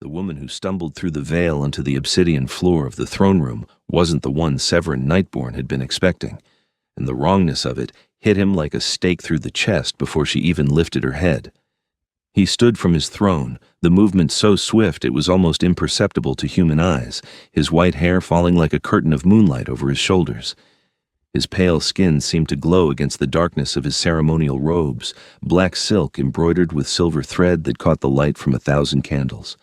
The woman who stumbled through the veil onto the obsidian floor of the throne room wasn't the one Severin Nightborn had been expecting, and the wrongness of it hit him like a stake through the chest before she even lifted her head. He stood from his throne, the movement so swift it was almost imperceptible to human eyes, his white hair falling like a curtain of moonlight over his shoulders. His pale skin seemed to glow against the darkness of his ceremonial robes, black silk embroidered with silver thread that caught the light from 1,000 candles.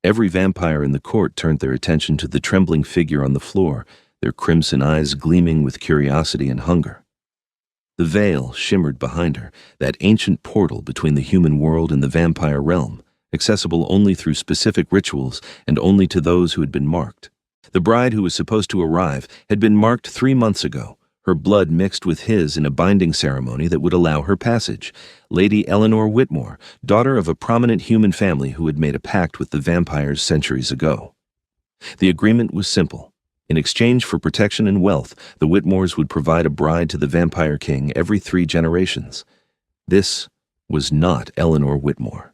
Every vampire in the court turned their attention to the trembling figure on the floor, their crimson eyes gleaming with curiosity and hunger. The veil shimmered behind her, that ancient portal between the human world and the vampire realm, accessible only through specific rituals and only to those who had been marked. The bride who was supposed to arrive had been marked 3 months ago, her blood mixed with his in a binding ceremony that would allow her passage. Lady Eleanor Whitmore, daughter of a prominent human family who had made a pact with the vampires centuries ago. The agreement was simple. In exchange for protection and wealth, the Whitmores would provide a bride to the Vampire King every 3 generations. This was not Eleanor Whitmore.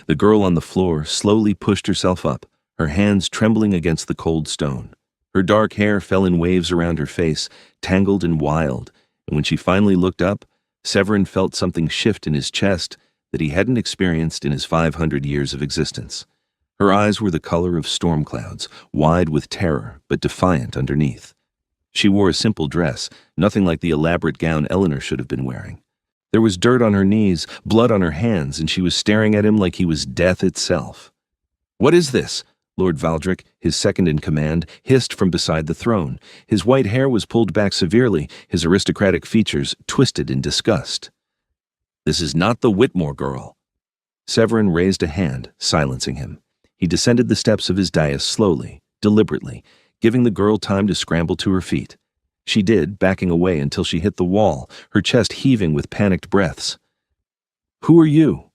The girl on the floor slowly pushed herself up, her hands trembling against the cold stone. Her dark hair fell in waves around her face, tangled and wild, and when she finally looked up, Severin felt something shift in his chest that he hadn't experienced in his 500 years of existence. Her eyes were the color of storm clouds, wide with terror but defiant underneath. She wore a simple dress, nothing like the elaborate gown Eleanor should have been wearing. There was dirt on her knees, blood on her hands, and she was staring at him like he was death itself. "What is this?" Lord Valdric, his second in command, hissed from beside the throne. His white hair was pulled back severely, his aristocratic features twisted in disgust. "This is not the Whitmore girl." Severin raised a hand, silencing him. He descended the steps of his dais slowly, deliberately, giving the girl time to scramble to her feet. She did, backing away until she hit the wall, her chest heaving with panicked breaths. "Who are you?"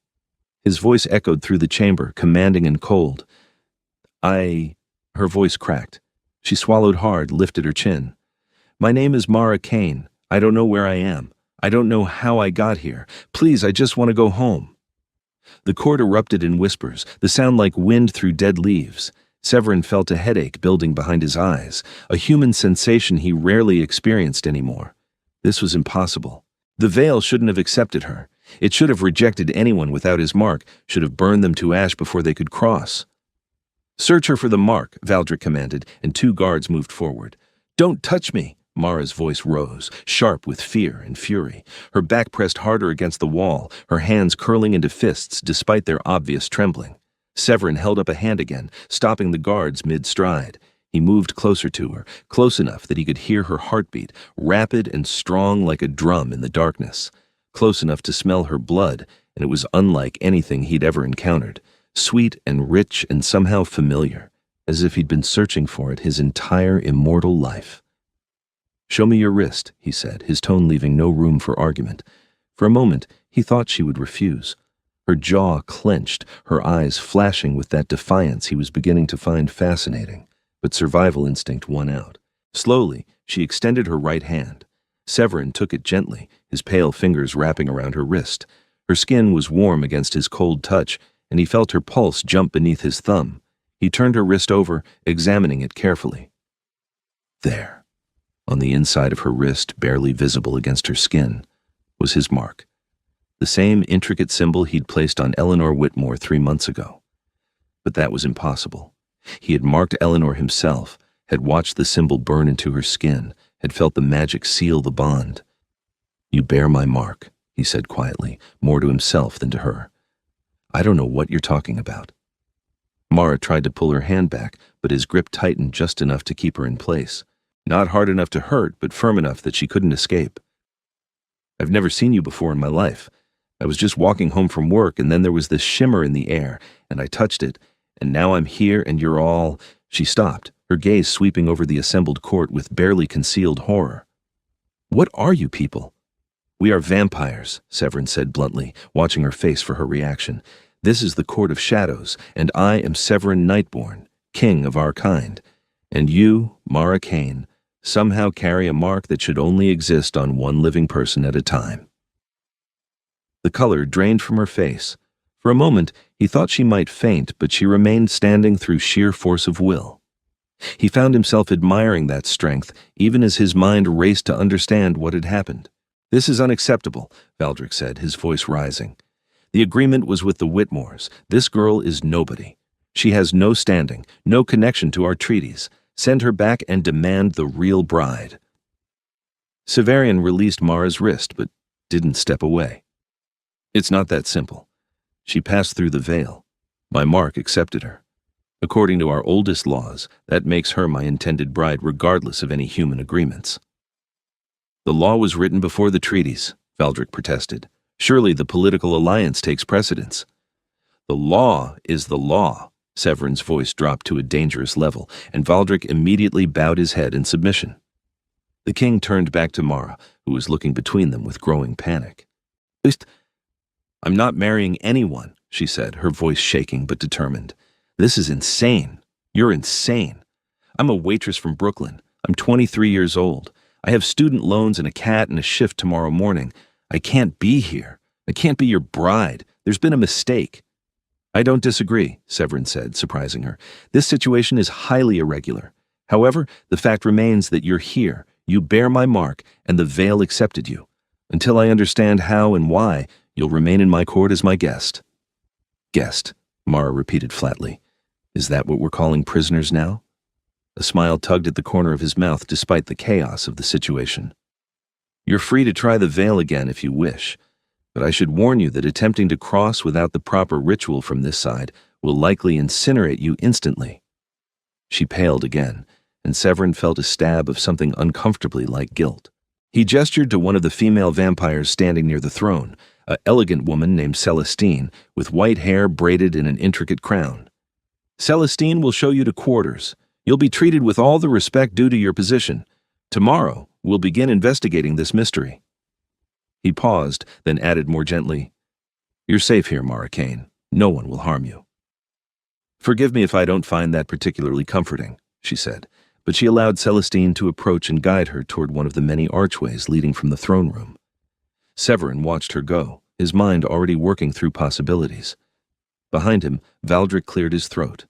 His voice echoed through the chamber, commanding and cold. Her voice cracked. She swallowed hard, lifted her chin. "My name is Mara Kane. I don't know where I am. I don't know how I got here. Please, I just want to go home." The court erupted in whispers, the sound like wind through dead leaves. Severin felt a headache building behind his eyes, a human sensation he rarely experienced anymore. This was impossible. The veil shouldn't have accepted her. It should have rejected anyone without his mark, should have burned them to ash before they could cross. "Search her for the mark," Valdric commanded, and 2 guards moved forward. "Don't touch me!" Mara's voice rose, sharp with fear and fury. Her back pressed harder against the wall, her hands curling into fists despite their obvious trembling. Severin held up a hand again, stopping the guards mid-stride. He moved closer to her, close enough that he could hear her heartbeat, rapid and strong like a drum in the darkness. Close enough to smell her blood, and it was unlike anything he'd ever encountered. Sweet and rich and somehow familiar, as if he'd been searching for it his entire immortal life. "Show me your wrist," he said, his tone leaving no room for argument. For a moment, he thought she would refuse. Her jaw clenched, her eyes flashing with that defiance he was beginning to find fascinating, but survival instinct won out. Slowly, she extended her right hand. Severin took it gently, his pale fingers wrapping around her wrist. Her skin was warm against his cold touch, and he felt her pulse jump beneath his thumb. He turned her wrist over, examining it carefully. There, on the inside of her wrist, barely visible against her skin, was his mark. The same intricate symbol he'd placed on Eleanor Whitmore 3 months ago. But that was impossible. He had marked Eleanor himself, had watched the symbol burn into her skin, had felt the magic seal the bond. "You bear my mark," he said quietly, more to himself than to her. "I don't know what you're talking about." Mara tried to pull her hand back, but his grip tightened just enough to keep her in place. Not hard enough to hurt, but firm enough that she couldn't escape. "I've never seen you before in my life. I was just walking home from work, and then there was this shimmer in the air, and I touched it, and now I'm here and you're all—" She stopped, her gaze sweeping over the assembled court with barely concealed horror. "What are you people?" "We are vampires," Severin said bluntly, watching her face for her reaction. "This is the Court of Shadows, and I am Severin Nightborn, king of our kind. And you, Mara Kane, somehow carry a mark that should only exist on one living person at a time." The color drained from her face. For a moment, he He thought she might faint, but she remained standing through sheer force of will. He found himself admiring that strength, even as his mind raced to understand what had happened. "This is unacceptable," Valdric said, his voice rising. "The agreement was with the Whitmores. This girl is nobody. She has no standing, no connection to our treaties. Send her back and demand the real bride." Severian released Mara's wrist, but didn't step away. "It's not that simple. She passed through the veil. My mark accepted her. According to our oldest laws, that makes her my intended bride regardless of any human agreements." "The law was written before the treaties," Valdric protested. "Surely the political alliance takes precedence." "The law is the law." Severin's voice dropped to a dangerous level, and Valdric immediately bowed his head in submission. The king turned back to Mara, who was looking between them with growing panic. "I'm not marrying anyone," she said, her voice shaking but determined. "This is insane. You're insane. I'm a waitress from Brooklyn. I'm 23 years old. I have student loans and a cat and a shift tomorrow morning. I can't be here. I can't be your bride. There's been a mistake." "I don't disagree," Severin said, surprising her. "This situation is highly irregular. However, the fact remains that you're here. You bear my mark, and the veil accepted you. Until I understand how and why, you'll remain in my court as my guest." "Guest," Mara repeated flatly. "Is that what we're calling prisoners now?" A smile tugged at the corner of his mouth despite the chaos of the situation. "You're free to try the veil again if you wish, but I should warn you that attempting to cross without the proper ritual from this side will likely incinerate you instantly." She paled again, and Severin felt a stab of something uncomfortably like guilt. He gestured to one of the female vampires standing near the throne, an elegant woman named Celestine, with white hair braided in an intricate crown. "Celestine will show you to quarters. You'll be treated with all the respect due to your position. Tomorrow, we'll begin investigating this mystery." He paused, then added more gently, "You're safe here, Mara Kane. No one will harm you." "Forgive me if I don't find that particularly comforting," she said, but she allowed Celestine to approach and guide her toward one of the many archways leading from the throne room. Severin watched her go, his mind already working through possibilities. Behind him, Valdric cleared his throat.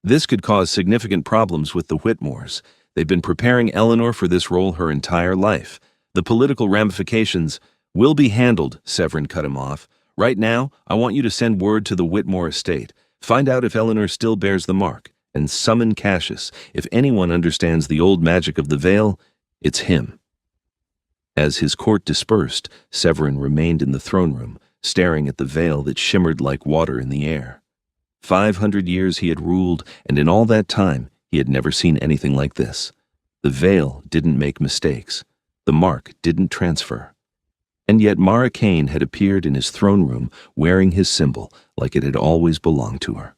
"This could cause significant problems with the Whitmores. They've been preparing Eleanor for this role her entire life. The political ramifications will be handled," Severin cut him off. "Right now, I want you to send word to the Whitmore estate. Find out if Eleanor still bears the mark, and summon Cassius. If anyone understands the old magic of the veil, it's him." As his court dispersed, Severin remained in the throne room, staring at the veil that shimmered like water in the air. 500 years he had ruled, and in all that time, he had never seen anything like this. The veil didn't make mistakes. The mark didn't transfer. And yet Mara Kane had appeared in his throne room wearing his symbol like it had always belonged to her.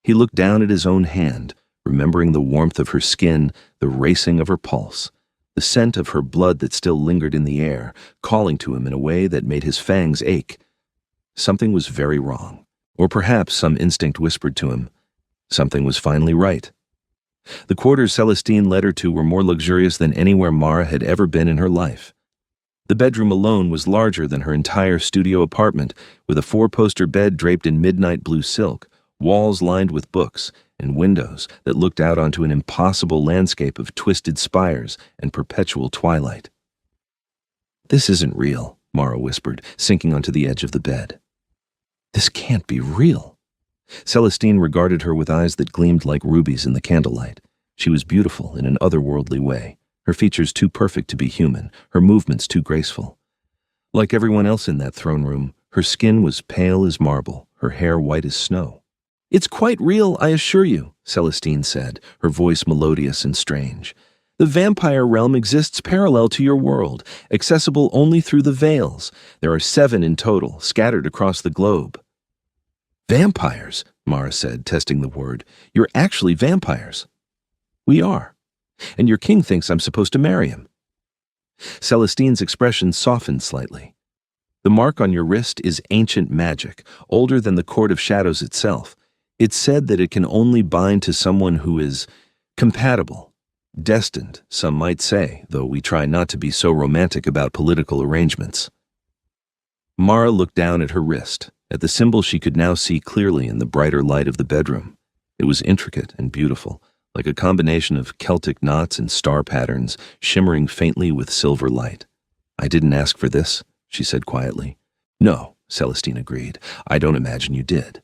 He looked down at his own hand, remembering the warmth of her skin, the racing of her pulse, the scent of her blood that still lingered in the air, calling to him in a way that made his fangs ache. Something was very wrong. Or perhaps some instinct whispered to him, something was finally right. The quarters Celestine led her to were more luxurious than anywhere Mara had ever been in her life. The bedroom alone was larger than her entire studio apartment, with a 4-poster bed draped in midnight blue silk, walls lined with books, and windows that looked out onto an impossible landscape of twisted spires and perpetual twilight. "This isn't real," Mara whispered, sinking onto the edge of the bed. "This can't be real." Celestine regarded her with eyes that gleamed like rubies in the candlelight. She was beautiful in an otherworldly way, her features too perfect to be human, her movements too graceful. Like everyone else in that throne room, her skin was pale as marble, her hair white as snow. "It's quite real, I assure you," Celestine said, her voice melodious and strange. "The vampire realm exists parallel to your world, accessible only through the veils. There are 7 in total, scattered across the globe." "Vampires," Mara said, testing the word. "You're actually vampires." "We are. And your king thinks I'm supposed to marry him." Celestine's expression softened slightly. "The mark on your wrist is ancient magic, older than the Court of Shadows itself. It's said that it can only bind to someone who is compatible. Destined, some might say, though we try not to be so romantic about political arrangements." Mara looked down at her wrist, At the symbol she could now see clearly in the brighter light of the bedroom. It was intricate and beautiful, like a combination of Celtic knots and star patterns shimmering faintly with silver light. "I didn't ask for this," she said quietly. "No," Celestine agreed. "I don't imagine you did.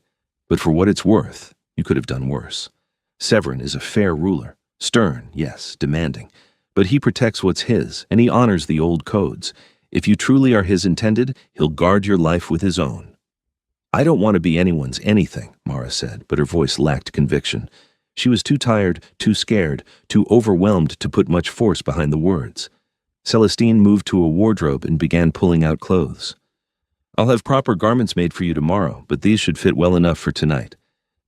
But for what it's worth, you could have done worse. Severin is a fair ruler. Stern, yes, demanding. But he protects what's his, and he honors the old codes. If you truly are his intended, he'll guard your life with his own." "I don't want to be anyone's anything," Mara said, but her voice lacked conviction. She was too tired, too scared, too overwhelmed to put much force behind the words. Celestine moved to a wardrobe and began pulling out clothes. "I'll have proper garments made for you tomorrow, but these should fit well enough for tonight.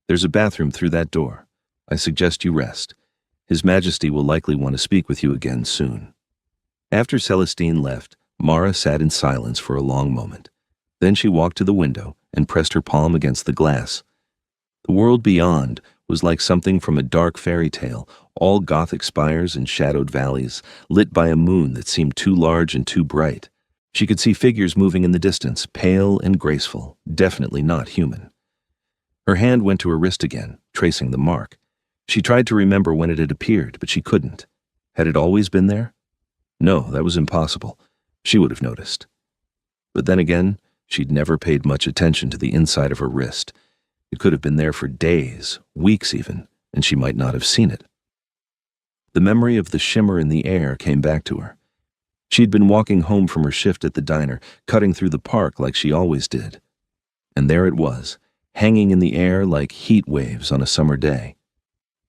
There's a bathroom through that door. I suggest you rest. His Majesty will likely want to speak with you again soon." After Celestine left, Mara sat in silence for a long moment. Then she walked to the window and pressed her palm against the glass. The world beyond was like something from a dark fairy tale, all Gothic spires and shadowed valleys, lit by a moon that seemed too large and too bright. She could see figures moving in the distance, pale and graceful, definitely not human. Her hand went to her wrist again, tracing the mark. She tried to remember when it had appeared, but she couldn't. Had it always been there? No, that was impossible. She would have noticed. But then again, she'd never paid much attention to the inside of her wrist. It could have been there for days, weeks even, and she might not have seen it. The memory of the shimmer in the air came back to her. She'd been walking home from her shift at the diner, cutting through the park like she always did. And there it was, hanging in the air like heat waves on a summer day.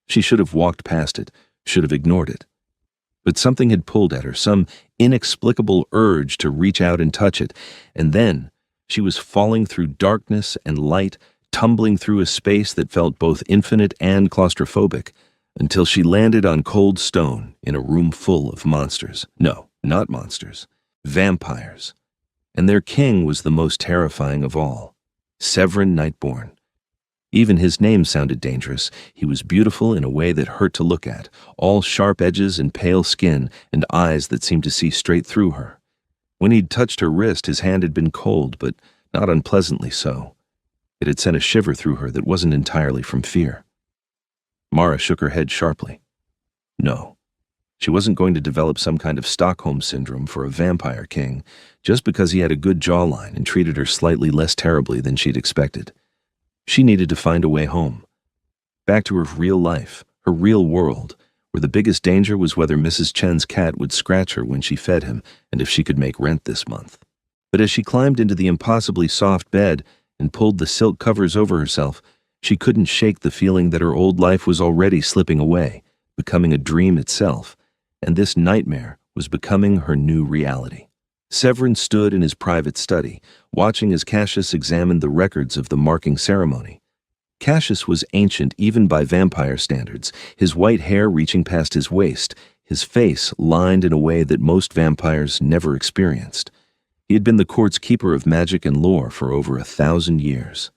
She should have walked past it, should have ignored it. But something had pulled at her, some inexplicable urge to reach out and touch it, and then she was falling through darkness and light, tumbling through a space that felt both infinite and claustrophobic, until she landed on cold stone in a room full of monsters. No, not monsters. Vampires. And their king was the most terrifying of all. Severin Nightborn. Even his name sounded dangerous. He was beautiful in a way that hurt to look at, all sharp edges and pale skin and eyes that seemed to see straight through her. When he'd touched her wrist, his hand had been cold, but not unpleasantly so. It had sent a shiver through her that wasn't entirely from fear. Mara shook her head sharply. No. She wasn't going to develop some kind of Stockholm syndrome for a vampire king just because he had a good jawline and treated her slightly less terribly than she'd expected. She needed to find a way home. Back to her real life, her real world, where the biggest danger was whether Mrs. Chen's cat would scratch her when she fed him and if she could make rent this month. But as she climbed into the impossibly soft bed and pulled the silk covers over herself, she couldn't shake the feeling that her old life was already slipping away, becoming a dream itself, and this nightmare was becoming her new reality. Severin stood in his private study, watching as Cassius examined the records of the marking ceremony. Cassius was ancient even by vampire standards, his white hair reaching past his waist, his face lined in a way that most vampires never experienced. He had been the court's keeper of magic and lore for over 1,000 years.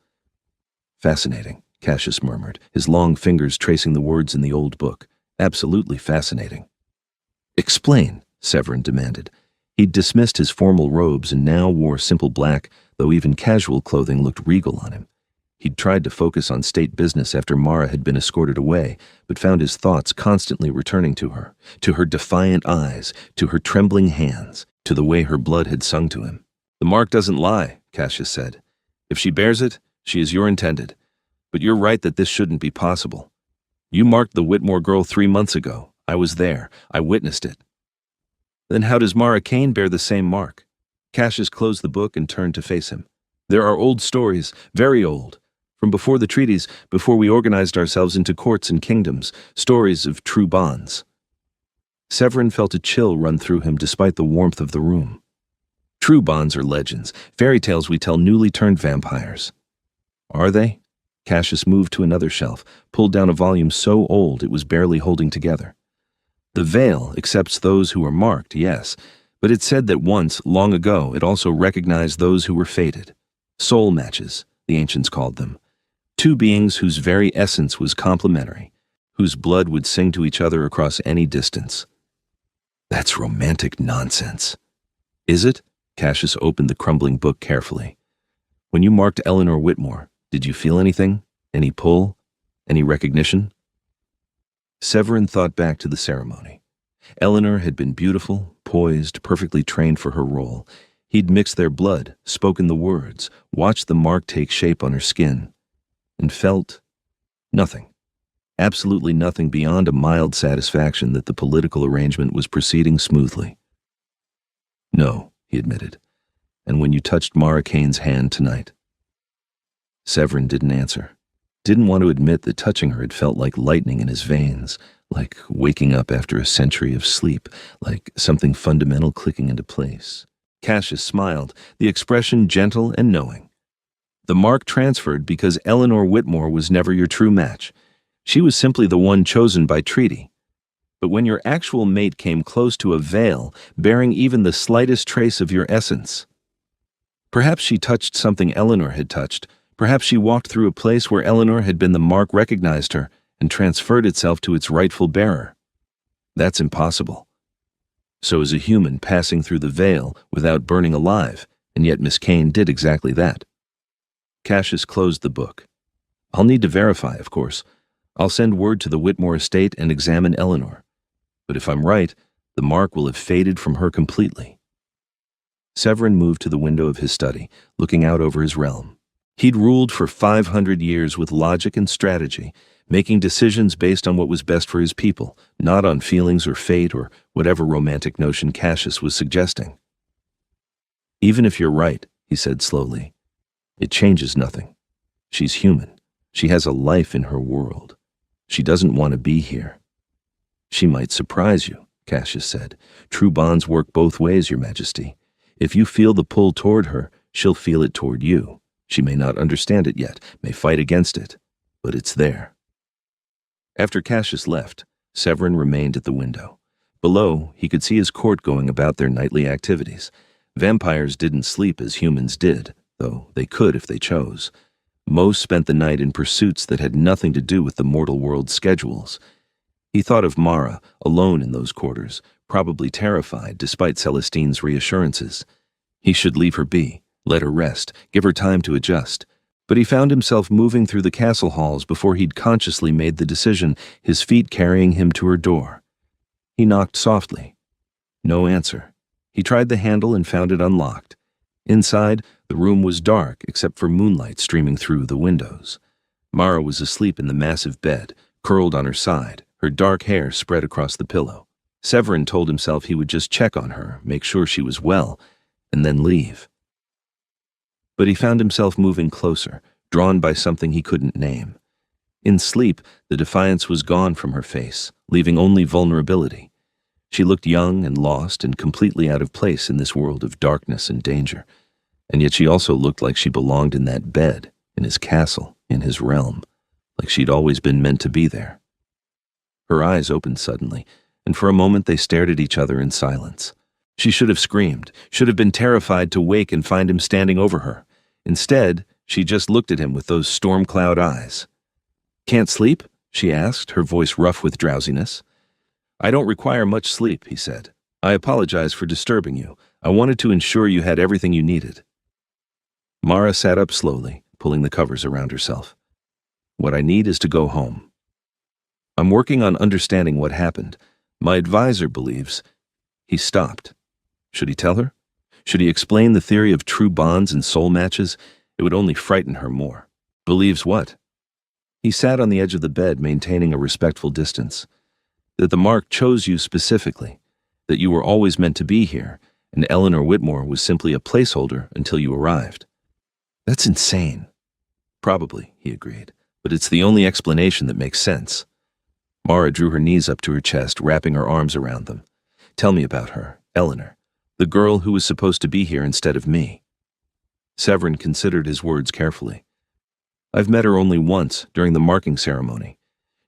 "Fascinating," Cassius murmured, his long fingers tracing the words in the old book. "Absolutely fascinating." "Explain," Severin demanded. He'd dismissed his formal robes and now wore simple black, though even casual clothing looked regal on him. He'd tried to focus on state business after Mara had been escorted away, but found his thoughts constantly returning to her defiant eyes, to her trembling hands, to the way her blood had sung to him. "The mark doesn't lie," Cassius said. "If she bears it, she is your intended. But you're right that this shouldn't be possible. You marked the Whitmore girl 3 months ago. I was there. I witnessed it." "Then how does Mara Kane bear the same mark?" Cassius closed the book and turned to face him. "There are old stories, very old, from before the treaties, before we organized ourselves into courts and kingdoms, stories of true bonds." Severin felt a chill run through him despite the warmth of the room. "True bonds are legends, fairy tales we tell newly turned vampires." "Are they?" Cassius moved to another shelf, pulled down a volume so old it was barely holding together. "The Veil accepts those who are marked, yes, but it said that once, long ago, it also recognized those who were fated. Soul matches, the ancients called them. Two beings whose very essence was complementary, whose blood would sing to each other across any distance." "That's romantic nonsense." "Is it?" Cassius opened the crumbling book carefully. When you marked Eleanor Whitmore, did you feel anything? Any pull? Any recognition? Severin thought back to the ceremony. Eleanor had been beautiful, poised, perfectly trained for her role. He'd mixed their blood, spoken the words, watched the mark take shape on her skin, and felt nothing. Absolutely nothing beyond a mild satisfaction that the political arrangement was proceeding smoothly. No, he admitted. And when you touched Mara Kane's hand tonight? Severin didn't answer. Didn't want to admit that touching her had felt like lightning in his veins, like waking up after a century of sleep, like something fundamental clicking into place. Cassius smiled, the expression gentle and knowing. The mark transferred because Eleanor Whitmore was never your true match. She was simply the one chosen by treaty. But when your actual mate came close to a veil, bearing even the slightest trace of your essence, perhaps she touched something Eleanor had touched. Perhaps she walked through a place where Eleanor had been the mark recognized her and transferred itself to its rightful bearer. That's impossible. So is a human passing through the veil without burning alive, and yet Miss Kane did exactly that. Cassius closed the book. I'll need to verify, of course. I'll send word to the Whitmore estate and examine Eleanor. But if I'm right, the mark will have faded from her completely. Severin moved to the window of his study, looking out over his realm. He'd ruled for 500 years with logic and strategy, making decisions based on what was best for his people, not on feelings or fate or whatever romantic notion Cassius was suggesting. Even if you're right, he said slowly, it changes nothing. She's human. She has a life in her world. She doesn't want to be here. She might surprise you, Cassius said. True bonds work both ways, Your Majesty. If you feel the pull toward her, she'll feel it toward you. She may not understand it yet, may fight against it, but it's there. After Cassius left, Severin remained at the window. Below, he could see his court going about their nightly activities. Vampires didn't sleep as humans did, though they could if they chose. Most spent the night in pursuits that had nothing to do with the mortal world's schedules. He thought of Mara, alone in those quarters, probably terrified despite Celestine's reassurances. He should leave her be. Let her rest, give her time to adjust. But he found himself moving through the castle halls before he'd consciously made the decision, his feet carrying him to her door. He knocked softly. No answer. He tried the handle and found it unlocked. Inside, the room was dark except for moonlight streaming through the windows. Mara was asleep in the massive bed, curled on her side, her dark hair spread across the pillow. Severin told himself he would just check on her, make sure she was well, and then leave. But he found himself moving closer, drawn by something he couldn't name. In sleep, the defiance was gone from her face, leaving only vulnerability. She looked young and lost and completely out of place in this world of darkness and danger. And yet she also looked like she belonged in that bed, in his castle, in his realm, like she'd always been meant to be there. Her eyes opened suddenly, and for a moment they stared at each other in silence. She should have screamed, should have been terrified to wake and find him standing over her. Instead, she just looked at him with those storm cloud eyes. Can't sleep? She asked, her voice rough with drowsiness. I don't require much sleep, he said. I apologize for disturbing you. I wanted to ensure you had everything you needed. Mara sat up slowly, pulling the covers around herself. What I need is to go home. I'm working on understanding what happened. My advisor believes... He stopped. Should he tell her? Should he explain the theory of true bonds and soul matches? It would only frighten her more. Believes what? He sat on the edge of the bed, maintaining a respectful distance. That the mark chose you specifically, that you were always meant to be here, and Eleanor Whitmore was simply a placeholder until you arrived. That's insane. Probably, he agreed, but it's the only explanation that makes sense. Mara drew her knees up to her chest, wrapping her arms around them. Tell me about her, Eleanor, the girl who was supposed to be here instead of me. Severin considered his words carefully. I've met her only once, during the marking ceremony.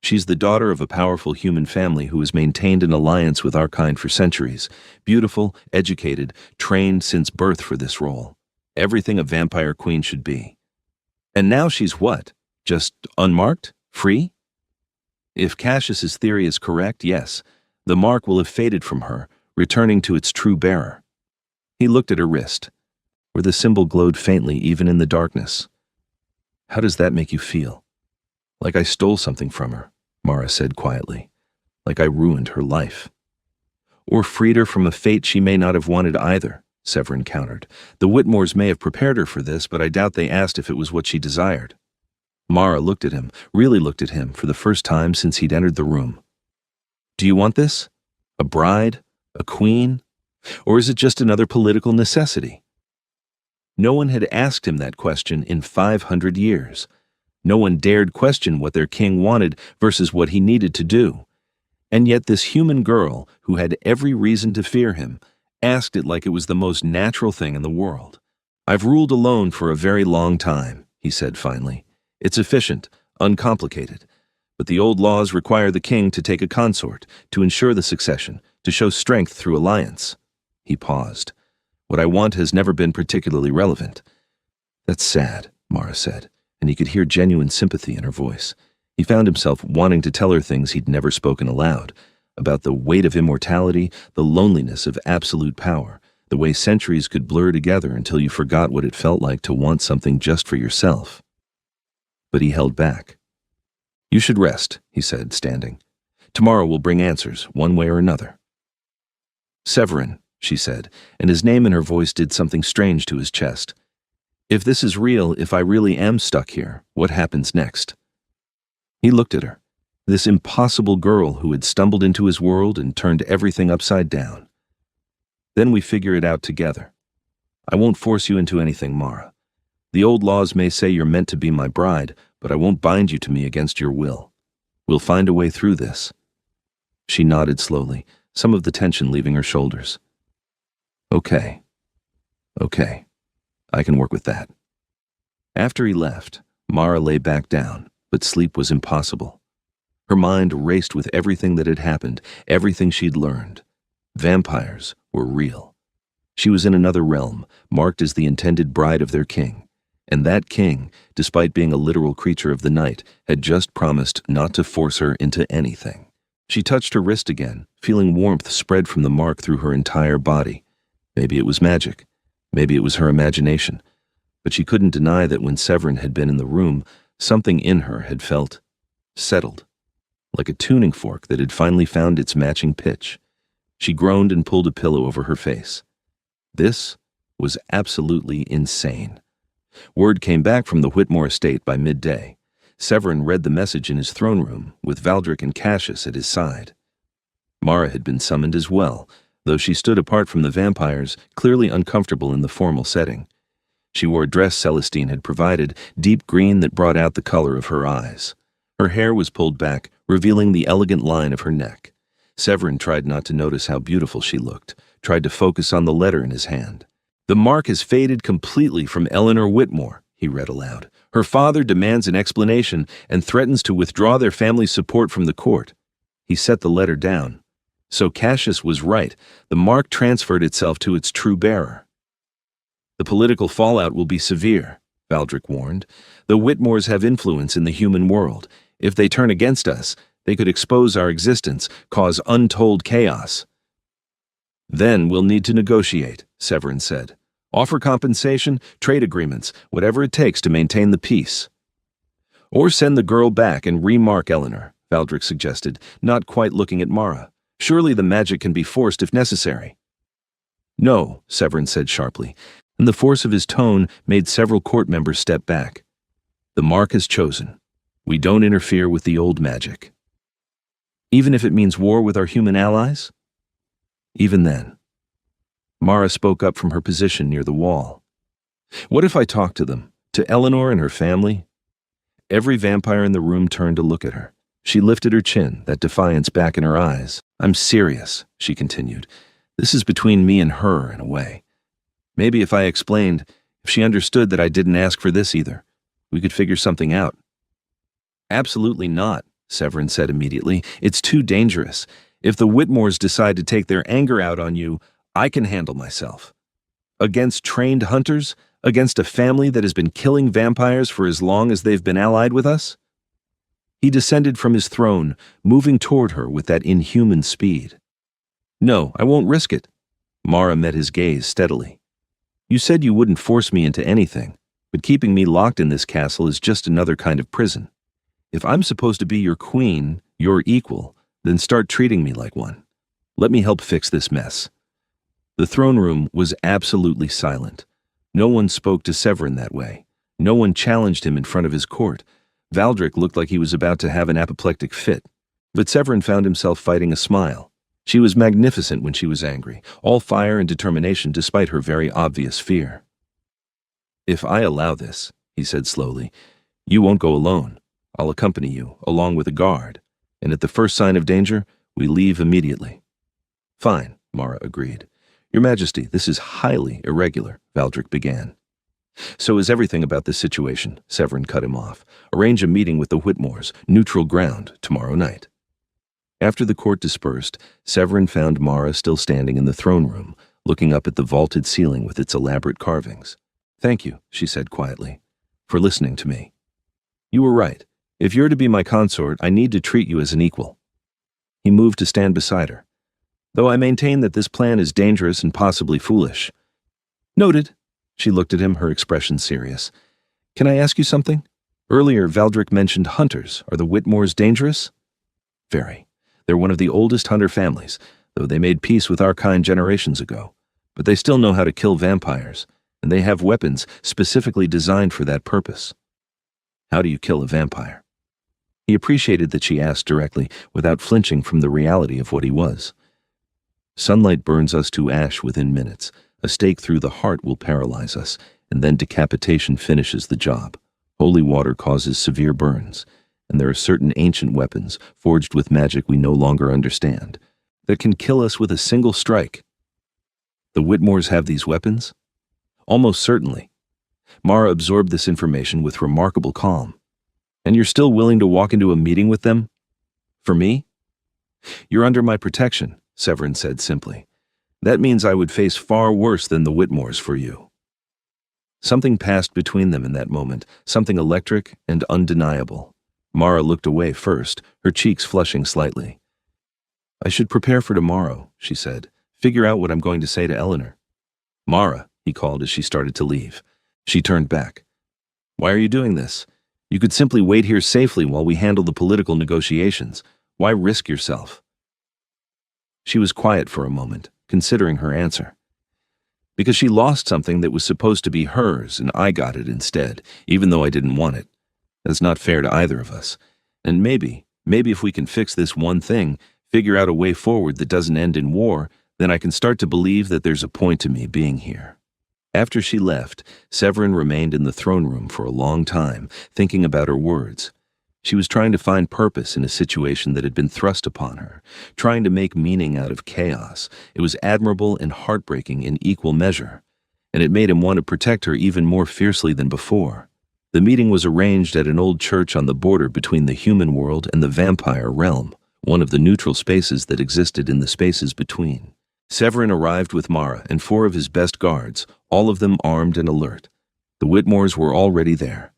She's the daughter of a powerful human family who has maintained an alliance with our kind for centuries. Beautiful, educated, trained since birth for this role. Everything a vampire queen should be. And now she's what? Just unmarked? Free? If Cassius's theory is correct, yes. The mark will have faded from her, returning to its true bearer. He looked at her wrist. where the symbol glowed faintly even in the darkness. "How does that make you feel?" "Like I stole something from her," Mara said quietly. "Like I ruined her life." "Or freed her from a fate she may not have wanted either," Severin countered. "The Whitmores may have prepared her for this, but I doubt they asked if it was what she desired." Mara looked at him, really looked at him, for the first time since he'd entered the room. "Do you want this? A bride? A queen? Or is it just another political necessity?" No one had asked him that question in 500 years. No one dared question what their king wanted versus what he needed to do. And yet this human girl, who had every reason to fear him, asked it like it was the most natural thing in the world. "I've ruled alone for a very long time," he said finally. "It's efficient, uncomplicated. But the old laws require the king to take a consort, to ensure the succession, to show strength through alliance." He paused. "What I want has never been particularly relevant." "That's sad," Mara said, and he could hear genuine sympathy in her voice. He found himself wanting to tell her things he'd never spoken aloud, about the weight of immortality, the loneliness of absolute power, the way centuries could blur together until you forgot what it felt like to want something just for yourself. But he held back. "You should rest," he said, standing. "Tomorrow will bring answers, one way or another." "Severin," she said, and his name in her voice did something strange to his chest. "If this is real, if I really am stuck here, what happens next?" He looked at her, this impossible girl who had stumbled into his world and turned everything upside down. "Then we figure it out together. I won't force you into anything, Mara. The old laws may say you're meant to be my bride, but I won't bind you to me against your will. We'll find a way through this." She nodded slowly, some of the tension leaving her shoulders. Okay, I can work with that." After he left, Mara lay back down, but sleep was impossible. Her mind raced with everything that had happened, everything she'd learned. Vampires were real. She was in another realm, marked as the intended bride of their king. And that king, despite being a literal creature of the night, had just promised not to force her into anything. She touched her wrist again, feeling warmth spread from the mark through her entire body. Maybe it was magic. Maybe it was her imagination. But she couldn't deny that when Severin had been in the room, something in her had felt settled, like a tuning fork that had finally found its matching pitch. She groaned and pulled a pillow over her face. This was absolutely insane. Word came back from the Whitmore estate by midday. Severin read the message in his throne room, with Valdric and Cassius at his side. Mara had been summoned as well, though she stood apart from the vampires, clearly uncomfortable in the formal setting. She wore a dress Celestine had provided, deep green that brought out the color of her eyes. Her hair was pulled back, revealing the elegant line of her neck. Severin tried not to notice how beautiful she looked, tried to focus on the letter in his hand. "The mark has faded completely from Eleanor Whitmore," he read aloud. "Her father demands an explanation and threatens to withdraw their family's support from the court." He set the letter down. So Cassius was right. The mark transferred itself to its true bearer. "The political fallout will be severe," Valdric warned. "The Whitmores have influence in the human world. If they turn against us, they could expose our existence, cause untold chaos." "Then we'll need to negotiate," Severin said. "Offer compensation, trade agreements, whatever it takes to maintain the peace." "Or send the girl back and remark Eleanor," Valdric suggested, not quite looking at Mara. "Surely the magic can be forced if necessary." "No," Severin said sharply, and the force of his tone made several court members step back. "The mark is chosen. We don't interfere with the old magic." "Even if it means war with our human allies?" "Even then." Mara spoke up from her position near the wall. "What if I talk to them, to Eleanor and her family?" Every vampire in the room turned to look at her. She lifted her chin, that defiance back in her eyes. "I'm serious," she continued. "This is between me and her, in a way. Maybe if I explained, if she understood that I didn't ask for this either, we could figure something out." "Absolutely not," Severin said immediately. "It's too dangerous. If the Whitmores decide to take their anger out on you, I can handle myself. Against trained hunters? Against a family that has been killing vampires for as long as they've been allied with us?" He descended from his throne, moving toward her with that inhuman speed. "No, I won't risk it." Mara met his gaze steadily. You said you wouldn't force me into anything, but keeping me locked in this castle is just another kind of prison. If I'm supposed to be your queen, your equal, then start treating me like one. Let me help fix this mess." The throne room was absolutely silent. No one spoke to Severin that way. No one challenged him in front of his court. Valdric looked like he was about to have an apoplectic fit. But Severin found himself fighting a smile. She was magnificent when she was angry, all fire and determination despite her very obvious fear. "If I allow this," he said slowly, "you won't go alone. I'll accompany you, along with a guard, and at the first sign of danger, we leave immediately." "Fine," Mara agreed. "Your Majesty, this is highly irregular," Valdric began. "So is everything about this situation," Severin cut him off. "Arrange a meeting with the Whitmores, neutral ground, tomorrow night." After the court dispersed, Severin found Mara still standing in the throne room, looking up at the vaulted ceiling with its elaborate carvings. "Thank you," she said quietly, "for listening to me. You were right. If you're to be my consort, I need to treat you as an equal." He moved to stand beside her. "Though I maintain that this plan is dangerous and possibly foolish." "Noted." She looked at him, her expression serious. "Can I ask you something? Earlier, Valdric mentioned hunters. Are the Whitmores dangerous?" "Very. They're one of the oldest hunter families, though they made peace with our kind generations ago. But they still know how to kill vampires, and they have weapons specifically designed for that purpose." "How do you kill a vampire?" He appreciated that she asked directly, without flinching from the reality of what he was. "Sunlight burns us to ash within minutes. A stake through the heart will paralyze us, and then decapitation finishes the job. Holy water causes severe burns, and there are certain ancient weapons, forged with magic we no longer understand, that can kill us with a single strike." "The Whitmores have these weapons?" "Almost certainly." Mara absorbed this information with remarkable calm. "And you're still willing to walk into a meeting with them? For me?" "You're under my protection," Severin said simply. "That means I would face far worse than the Whitmores for you." Something passed between them in that moment, something electric and undeniable. Mara looked away first, her cheeks flushing slightly. "I should prepare for tomorrow," she said. "Figure out what I'm going to say to Eleanor." "Mara," he called as she started to leave. She turned back. "Why are you doing this? You could simply wait here safely while we handle the political negotiations. Why risk yourself?" She was quiet for a moment, considering her answer. "Because she lost something that was supposed to be hers, and I got it instead, even though I didn't want it. That's not fair to either of us. And maybe if we can fix this one thing, figure out a way forward that doesn't end in war, then I can start to believe that there's a point to me being here." After she left, Severin remained in the throne room for a long time, thinking about her words. She was trying to find purpose in a situation that had been thrust upon her, trying to make meaning out of chaos. It was admirable and heartbreaking in equal measure, and it made him want to protect her even more fiercely than before. The meeting was arranged at an old church on the border between the human world and the vampire realm, one of the neutral spaces that existed in the spaces between. Severin arrived with Mara and 4 of his best guards, all of them armed and alert. The Whitmores were already there.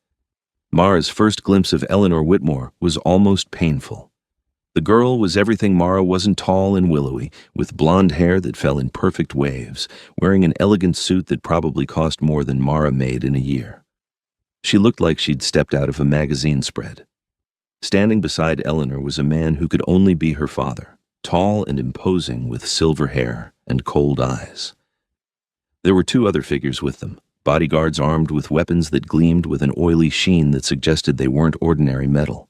Mara's first glimpse of Eleanor Whitmore was almost painful. The girl was everything Mara wasn't, tall and willowy, with blonde hair that fell in perfect waves, wearing an elegant suit that probably cost more than Mara made in a year. She looked like she'd stepped out of a magazine spread. Standing beside Eleanor was a man who could only be her father, tall and imposing with silver hair and cold eyes. There were 2 other figures with them, bodyguards armed with weapons that gleamed with an oily sheen that suggested they weren't ordinary metal.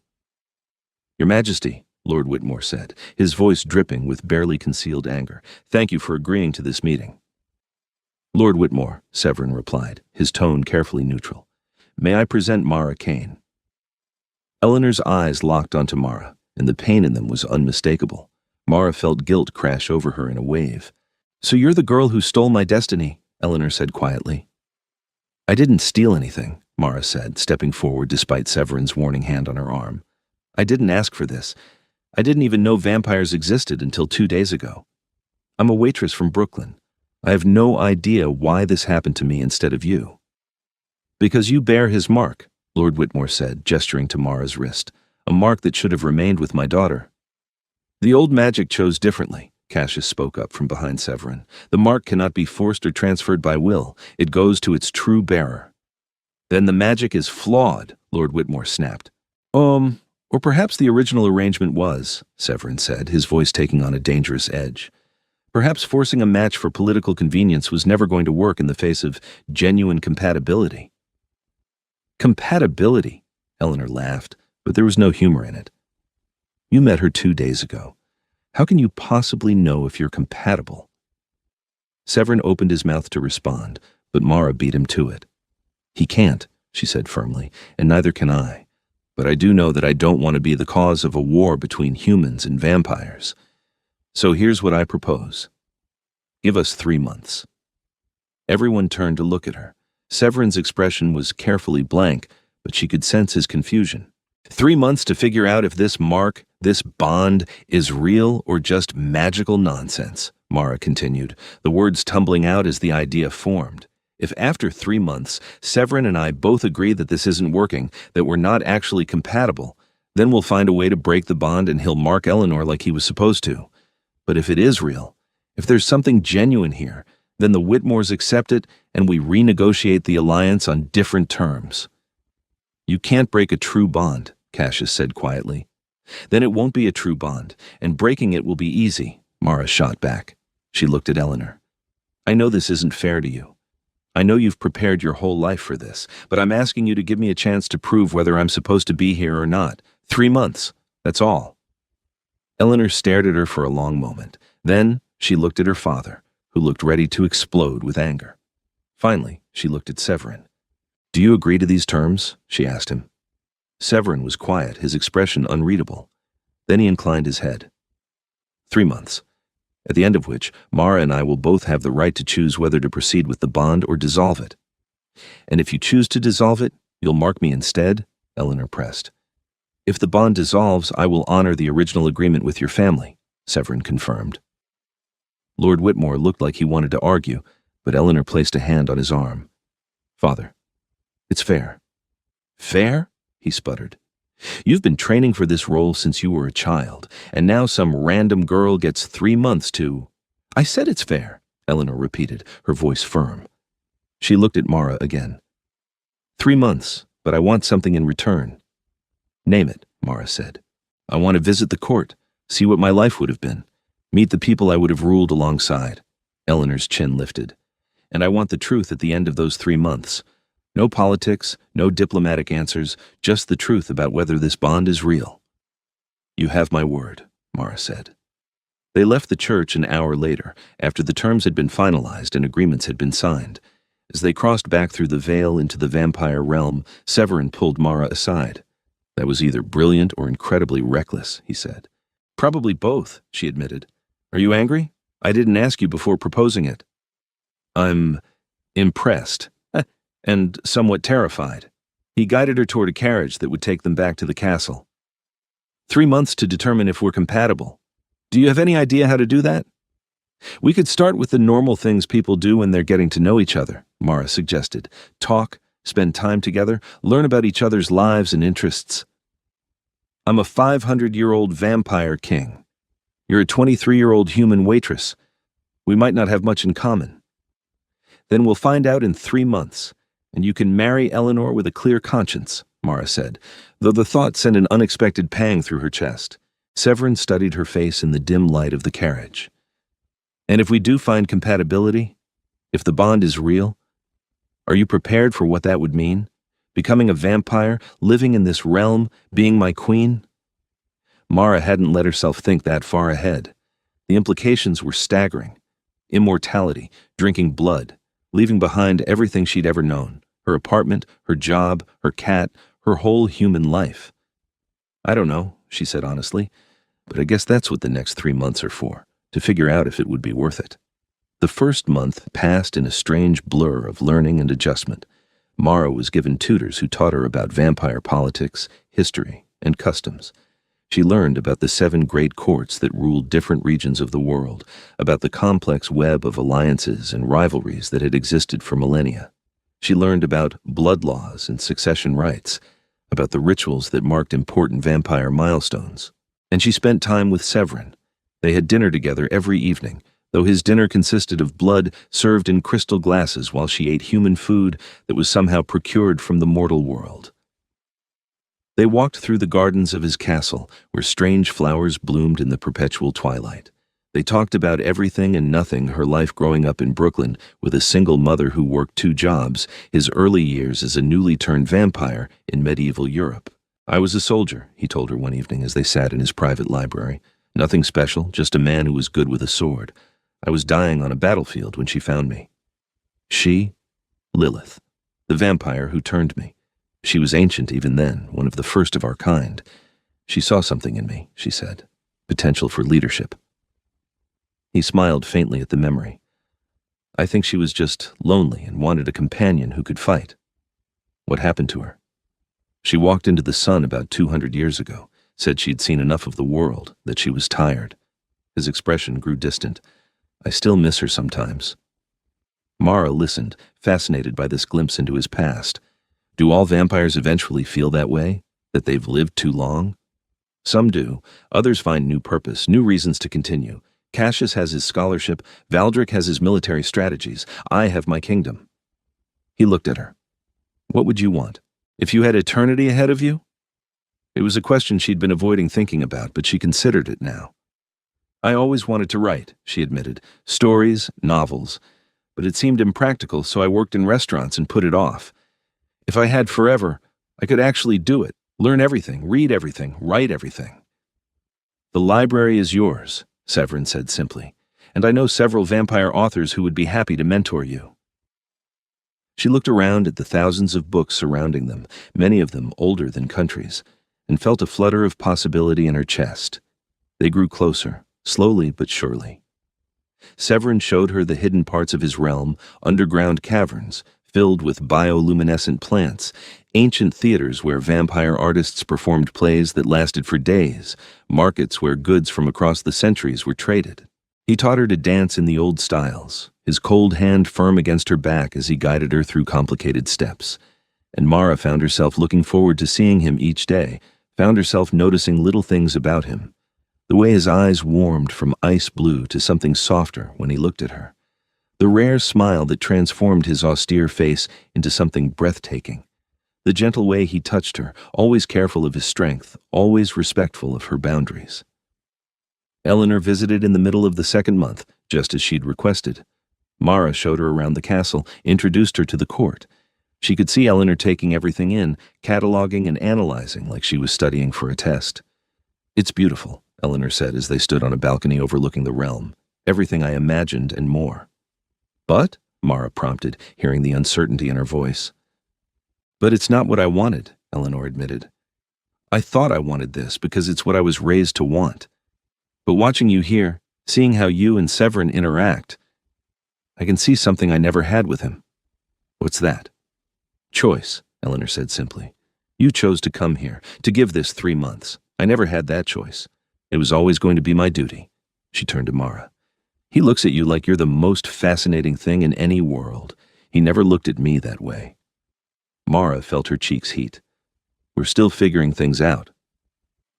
"Your Majesty," Lord Whitmore said, his voice dripping with barely concealed anger, "thank you for agreeing to this meeting." "Lord Whitmore," Severin replied, his tone carefully neutral. "May I present Mara Kane?" Eleanor's eyes locked onto Mara, and the pain in them was unmistakable. Mara felt guilt crash over her in a wave. "So you're the girl who stole my destiny," Eleanor said quietly. "I didn't steal anything," Mara said, stepping forward despite Severin's warning hand on her arm. "I didn't ask for this. I didn't even know vampires existed until 2 days ago. I'm a waitress from Brooklyn. I have no idea why this happened to me instead of you." "Because you bear his mark," Lord Whitmore said, gesturing to Mara's wrist, "a mark that should have remained with my daughter. The old magic chose differently. Cassius spoke up from behind Severin. The mark cannot be forced or transferred by will. It goes to its true bearer. Then the magic is flawed, Lord Whitmore snapped. Or perhaps the original arrangement was, Severin said, his voice taking on a dangerous edge. Perhaps forcing a match for political convenience was never going to work in the face of genuine compatibility. Compatibility, Eleanor laughed, but there was no humor in it. You met her 2 days ago. How can you possibly know if you're compatible? Severin opened his mouth to respond, but Mara beat him to it. He can't, she said firmly, and neither can I. But I do know that I don't want to be the cause of a war between humans and vampires. So here's what I propose. Give us 3 months. Everyone turned to look at her. Severin's expression was carefully blank, but she could sense his confusion. 3 months to figure out if this mark, this bond, is real or just magical nonsense, Mara continued, the words tumbling out as the idea formed. If after 3 months, Severin and I both agree that this isn't working, that we're not actually compatible, then we'll find a way to break the bond and he'll mark Eleanor like he was supposed to. But if it is real, if there's something genuine here, then the Whitmores accept it and we renegotiate the alliance on different terms. You can't break a true bond, Cassius said quietly. Then it won't be a true bond, and breaking it will be easy, Mara shot back. She looked at Eleanor. I know this isn't fair to you. I know you've prepared your whole life for this, but I'm asking you to give me a chance to prove whether I'm supposed to be here or not. 3 months, that's all. Eleanor stared at her for a long moment. Then she looked at her father, who looked ready to explode with anger. Finally, she looked at Severin. Do you agree to these terms? She asked him. Severin was quiet, his expression unreadable. Then he inclined his head. 3 months, at the end of which Mara and I will both have the right to choose whether to proceed with the bond or dissolve it. And if you choose to dissolve it, you'll mark me instead? Eleanor pressed. If the bond dissolves, I will honor the original agreement with your family, Severin confirmed. Lord Whitmore looked like he wanted to argue, but Eleanor placed a hand on his arm. Father, it's fair. Fair? He sputtered. You've been training for this role since you were a child, and now some random girl gets 3 months to... I said it's fair, Eleanor repeated, her voice firm. She looked at Mara again. 3 months, but I want something in return. Name it, Mara said. I want to visit the court, see what my life would have been, meet the people I would have ruled alongside. Eleanor's chin lifted. And I want the truth at the end of those 3 months. No politics, no diplomatic answers, just the truth about whether this bond is real. You have my word, Mara said. They left the church an hour later, after the terms had been finalized and agreements had been signed. As they crossed back through the veil into the vampire realm, Severin pulled Mara aside. That was either brilliant or incredibly reckless, he said. Probably both, she admitted. Are you angry? I didn't ask you before proposing it. I'm impressed. And somewhat terrified. He guided her toward a carriage that would take them back to the castle. 3 months to determine if we're compatible. Do you have any idea how to do that? We could start with the normal things people do when they're getting to know each other, Mara suggested. Talk, spend time together, learn about each other's lives and interests. I'm a 500-year-old vampire king. You're a 23-year-old human waitress. We might not have much in common. Then we'll find out in 3 months. And you can marry Eleanor with a clear conscience, Mara said, though the thought sent an unexpected pang through her chest. Severin studied her face in the dim light of the carriage. And if we do find compatibility, if the bond is real, are you prepared for what that would mean? Becoming a vampire, living in this realm, being my queen? Mara hadn't let herself think that far ahead. The implications were staggering. Immortality, drinking blood, leaving behind everything she'd ever known. Her apartment, her job, her cat, her whole human life. I don't know, she said honestly, but I guess that's what the next 3 months are for, to figure out if it would be worth it. The first month passed in a strange blur of learning and adjustment. Mara was given tutors who taught her about vampire politics, history, and customs. She learned about the 7 great courts that ruled different regions of the world, about the complex web of alliances and rivalries that had existed for millennia. She learned about blood laws and succession rights, about the rituals that marked important vampire milestones. And she spent time with Severin. They had dinner together every evening, though his dinner consisted of blood served in crystal glasses while she ate human food that was somehow procured from the mortal world. They walked through the gardens of his castle, where strange flowers bloomed in the perpetual twilight. They talked about everything and nothing, her life growing up in Brooklyn with a single mother who worked 2 jobs, his early years as a newly turned vampire in medieval Europe. "I was a soldier," he told her one evening as they sat in his private library. "Nothing special, just a man who was good with a sword. I was dying on a battlefield when she found me." She? Lilith, the vampire who turned me. She was ancient even then, one of the first of our kind. "She saw something in me," she said. "Potential for leadership." He smiled faintly at the memory. "I think she was just lonely and wanted a companion who could fight." "What happened to her?" "She walked into the sun about 200 years ago, said she'd seen enough of the world, that she was tired." His expression grew distant. "I still miss her sometimes." Mara listened, fascinated by this glimpse into his past. Do all vampires eventually feel that way? That they've lived too long? Some do. Others find new purpose, new reasons to continue. Cassius has his scholarship. Valdric has his military strategies. I have my kingdom. He looked at her. "What would you want? If you had eternity ahead of you?" It was a question she'd been avoiding thinking about, but she considered it now. "I always wanted to write," she admitted. "Stories, novels. But it seemed impractical, so I worked in restaurants and put it off. If I had forever, I could actually do it, learn everything, read everything, write everything." "The library is yours," Severin said simply, "and I know several vampire authors who would be happy to mentor you." She looked around at the thousands of books surrounding them, many of them older than countries, and felt a flutter of possibility in her chest. They grew closer, slowly but surely. Severin showed her the hidden parts of his realm, underground caverns, filled with bioluminescent plants, ancient theaters where vampire artists performed plays that lasted for days, markets where goods from across the centuries were traded. He taught her to dance in the old styles, his cold hand firm against her back as he guided her through complicated steps. And Mara found herself looking forward to seeing him each day, found herself noticing little things about him. The way his eyes warmed from ice blue to something softer when he looked at her. The rare smile that transformed his austere face into something breathtaking. The gentle way he touched her, always careful of his strength, always respectful of her boundaries. Eleanor visited in the middle of the 2nd month, just as she'd requested. Mara showed her around the castle, introduced her to the court. She could see Eleanor taking everything in, cataloging and analyzing like she was studying for a test. "It's beautiful," Eleanor said as they stood on a balcony overlooking the realm. "Everything I imagined and more." "But?" Mara prompted, hearing the uncertainty in her voice. "But it's not what I wanted," Eleanor admitted. "I thought I wanted this because it's what I was raised to want. But watching you here, seeing how you and Severin interact, I can see something I never had with him." "What's that?" "Choice," Eleanor said simply. "You chose to come here, to give this 3 months. I never had that choice. It was always going to be my duty." She turned to Mara. "He looks at you like you're the most fascinating thing in any world. He never looked at me that way." Mara felt her cheeks heat. "We're still figuring things out."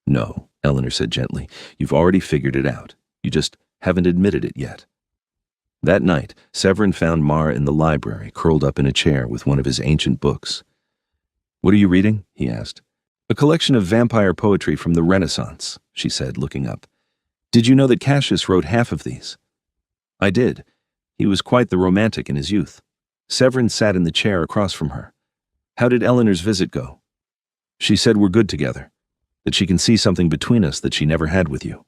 "No," Eleanor said gently. "You've already figured it out. You just haven't admitted it yet." That night, Severin found Mara in the library, curled up in a chair with one of his ancient books. "What are you reading?" he asked. "A collection of vampire poetry from the Renaissance," she said, looking up. "Did you know that Cassius wrote half of these?" "I did. He was quite the romantic in his youth." Severin sat in the chair across from her. "How did Eleanor's visit go?" "She said we're good together, that she can see something between us that she never had with you."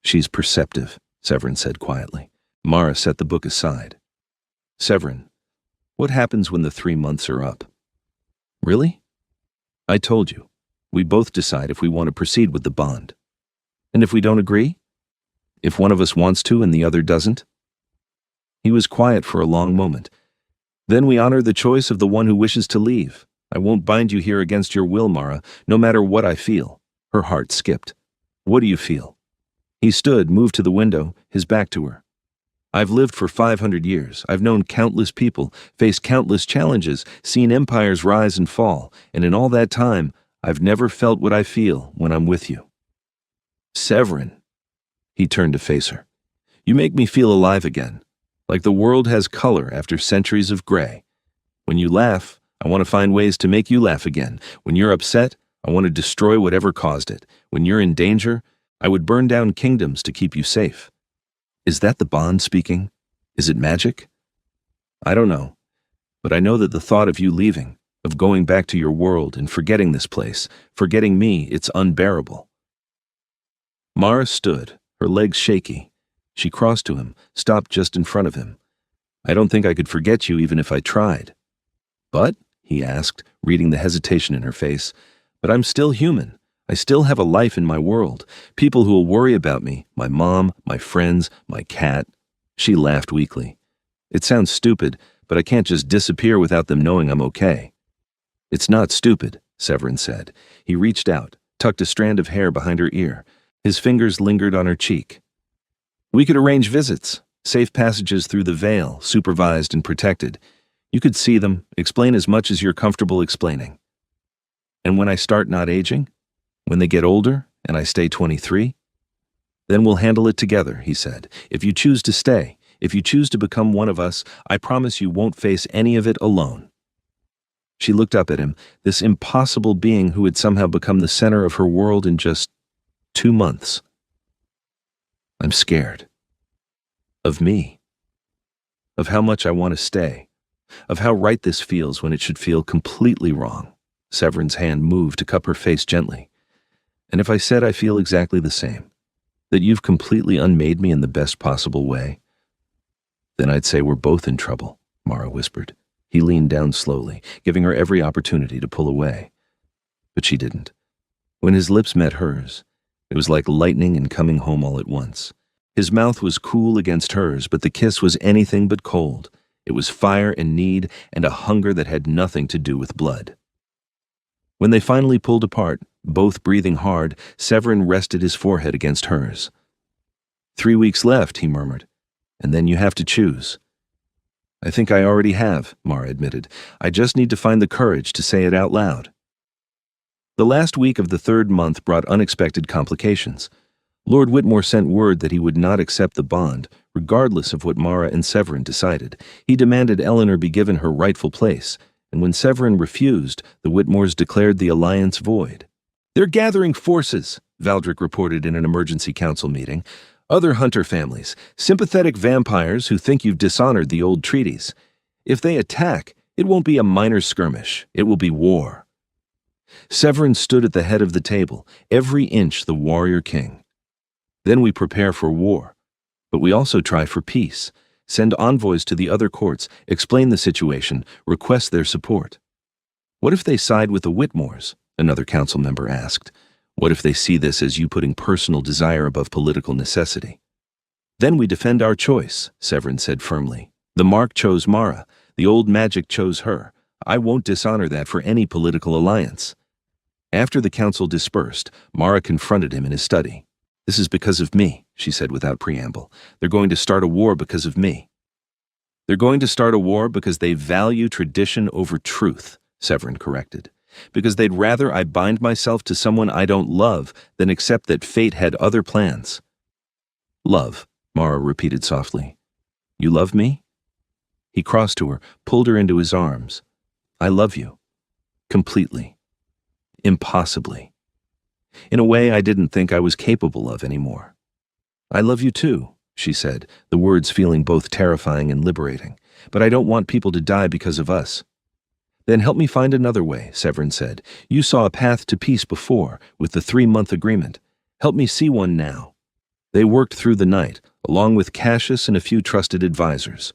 "She's perceptive," Severin said quietly. Mara set the book aside. "Severin, what happens when the 3 months are up?" "Really?" "I told you. We both decide if we want to proceed with the bond." "And if we don't agree? If one of us wants to and the other doesn't?" He was quiet for a long moment. "Then we honor the choice of the one who wishes to leave. I won't bind you here against your will, Mara, no matter what I feel." Her heart skipped. "What do you feel?" He stood, moved to the window, his back to her. "I've lived for 500 years. I've known countless people, faced countless challenges, seen empires rise and fall, and in all that time, I've never felt what I feel when I'm with you." "Severin." He turned to face her. You make me feel alive again, like the world has color after centuries of gray. When you laugh, I want to find ways to make you laugh again. When you're upset, I want to destroy whatever caused it. When you're in danger, I would burn down kingdoms to keep you safe. Is that the bond speaking? Is it magic? I don't know, but I know that the thought of you leaving, of going back to your world and forgetting this place, forgetting me, it's unbearable. Mara stood, her legs shaky. She crossed to him, stopped just in front of him. I don't think I could forget you even if I tried. But, he asked, reading the hesitation in her face, but I'm still human. I still have a life in my world. People who will worry about me, my mom, my friends, my cat. She laughed weakly. It sounds stupid, but I can't just disappear without them knowing I'm okay. It's not stupid, Severin said. He reached out, tucked a strand of hair behind her ear. His fingers lingered on her cheek. We could arrange visits, safe passages through the veil, supervised and protected. You could see them, explain as much as you're comfortable explaining. And when I start not aging, when they get older and I stay 23, then we'll handle it together, he said. If you choose to stay, if you choose to become one of us, I promise you won't face any of it alone. She looked up at him, this impossible being who had somehow become the center of her world in just 2 months. I'm scared. Of me. Of how much I want to stay. Of how right this feels when it should feel completely wrong. Severin's hand moved to cup her face gently. And if I said I feel exactly the same, that you've completely unmade me in the best possible way, then I'd say we're both in trouble, Mara whispered. He leaned down slowly, giving her every opportunity to pull away. But she didn't. When his lips met hers, it was like lightning and coming home all at once. His mouth was cool against hers, but the kiss was anything but cold. It was fire and need and a hunger that had nothing to do with blood. When they finally pulled apart, both breathing hard, Severin rested his forehead against hers. 3 weeks left, he murmured, and then you have to choose. I think I already have, Mara admitted. I just need to find the courage to say it out loud. The last week of the 3rd month brought unexpected complications. Lord Whitmore sent word that he would not accept the bond, regardless of what Mara and Severin decided. He demanded Eleanor be given her rightful place, and when Severin refused, the Whitmores declared the alliance void. They're gathering forces, Valdrick reported in an emergency council meeting. Other hunter families, sympathetic vampires who think you've dishonored the old treaties. If they attack, it won't be a minor skirmish. It will be war. Severin stood at the head of the table, every inch the warrior king. Then we prepare for war, but we also try for peace, send envoys to the other courts, explain the situation, request their support. What if they side with the Whitmores? Another council member asked. What if they see this as you putting personal desire above political necessity? Then we defend our choice, Severin said firmly. The Mark chose Mara. The old magic chose her. I won't dishonor that for any political alliance. After the council dispersed, Mara confronted him in his study. This is because of me, she said without preamble. They're going to start a war because of me. They're going to start a war because they value tradition over truth, Severin corrected. Because they'd rather I bind myself to someone I don't love than accept that fate had other plans. Love, Mara repeated softly. You love me? He crossed to her, pulled her into his arms. I love you. Completely. Impossibly. In a way I didn't think I was capable of anymore. I love you too, she said, the words feeling both terrifying and liberating. But I don't want people to die because of us. Then help me find another way, Severin said. You saw a path to peace before, with the 3-month agreement. Help me see one now. They worked through the night, along with Cassius and a few trusted advisors.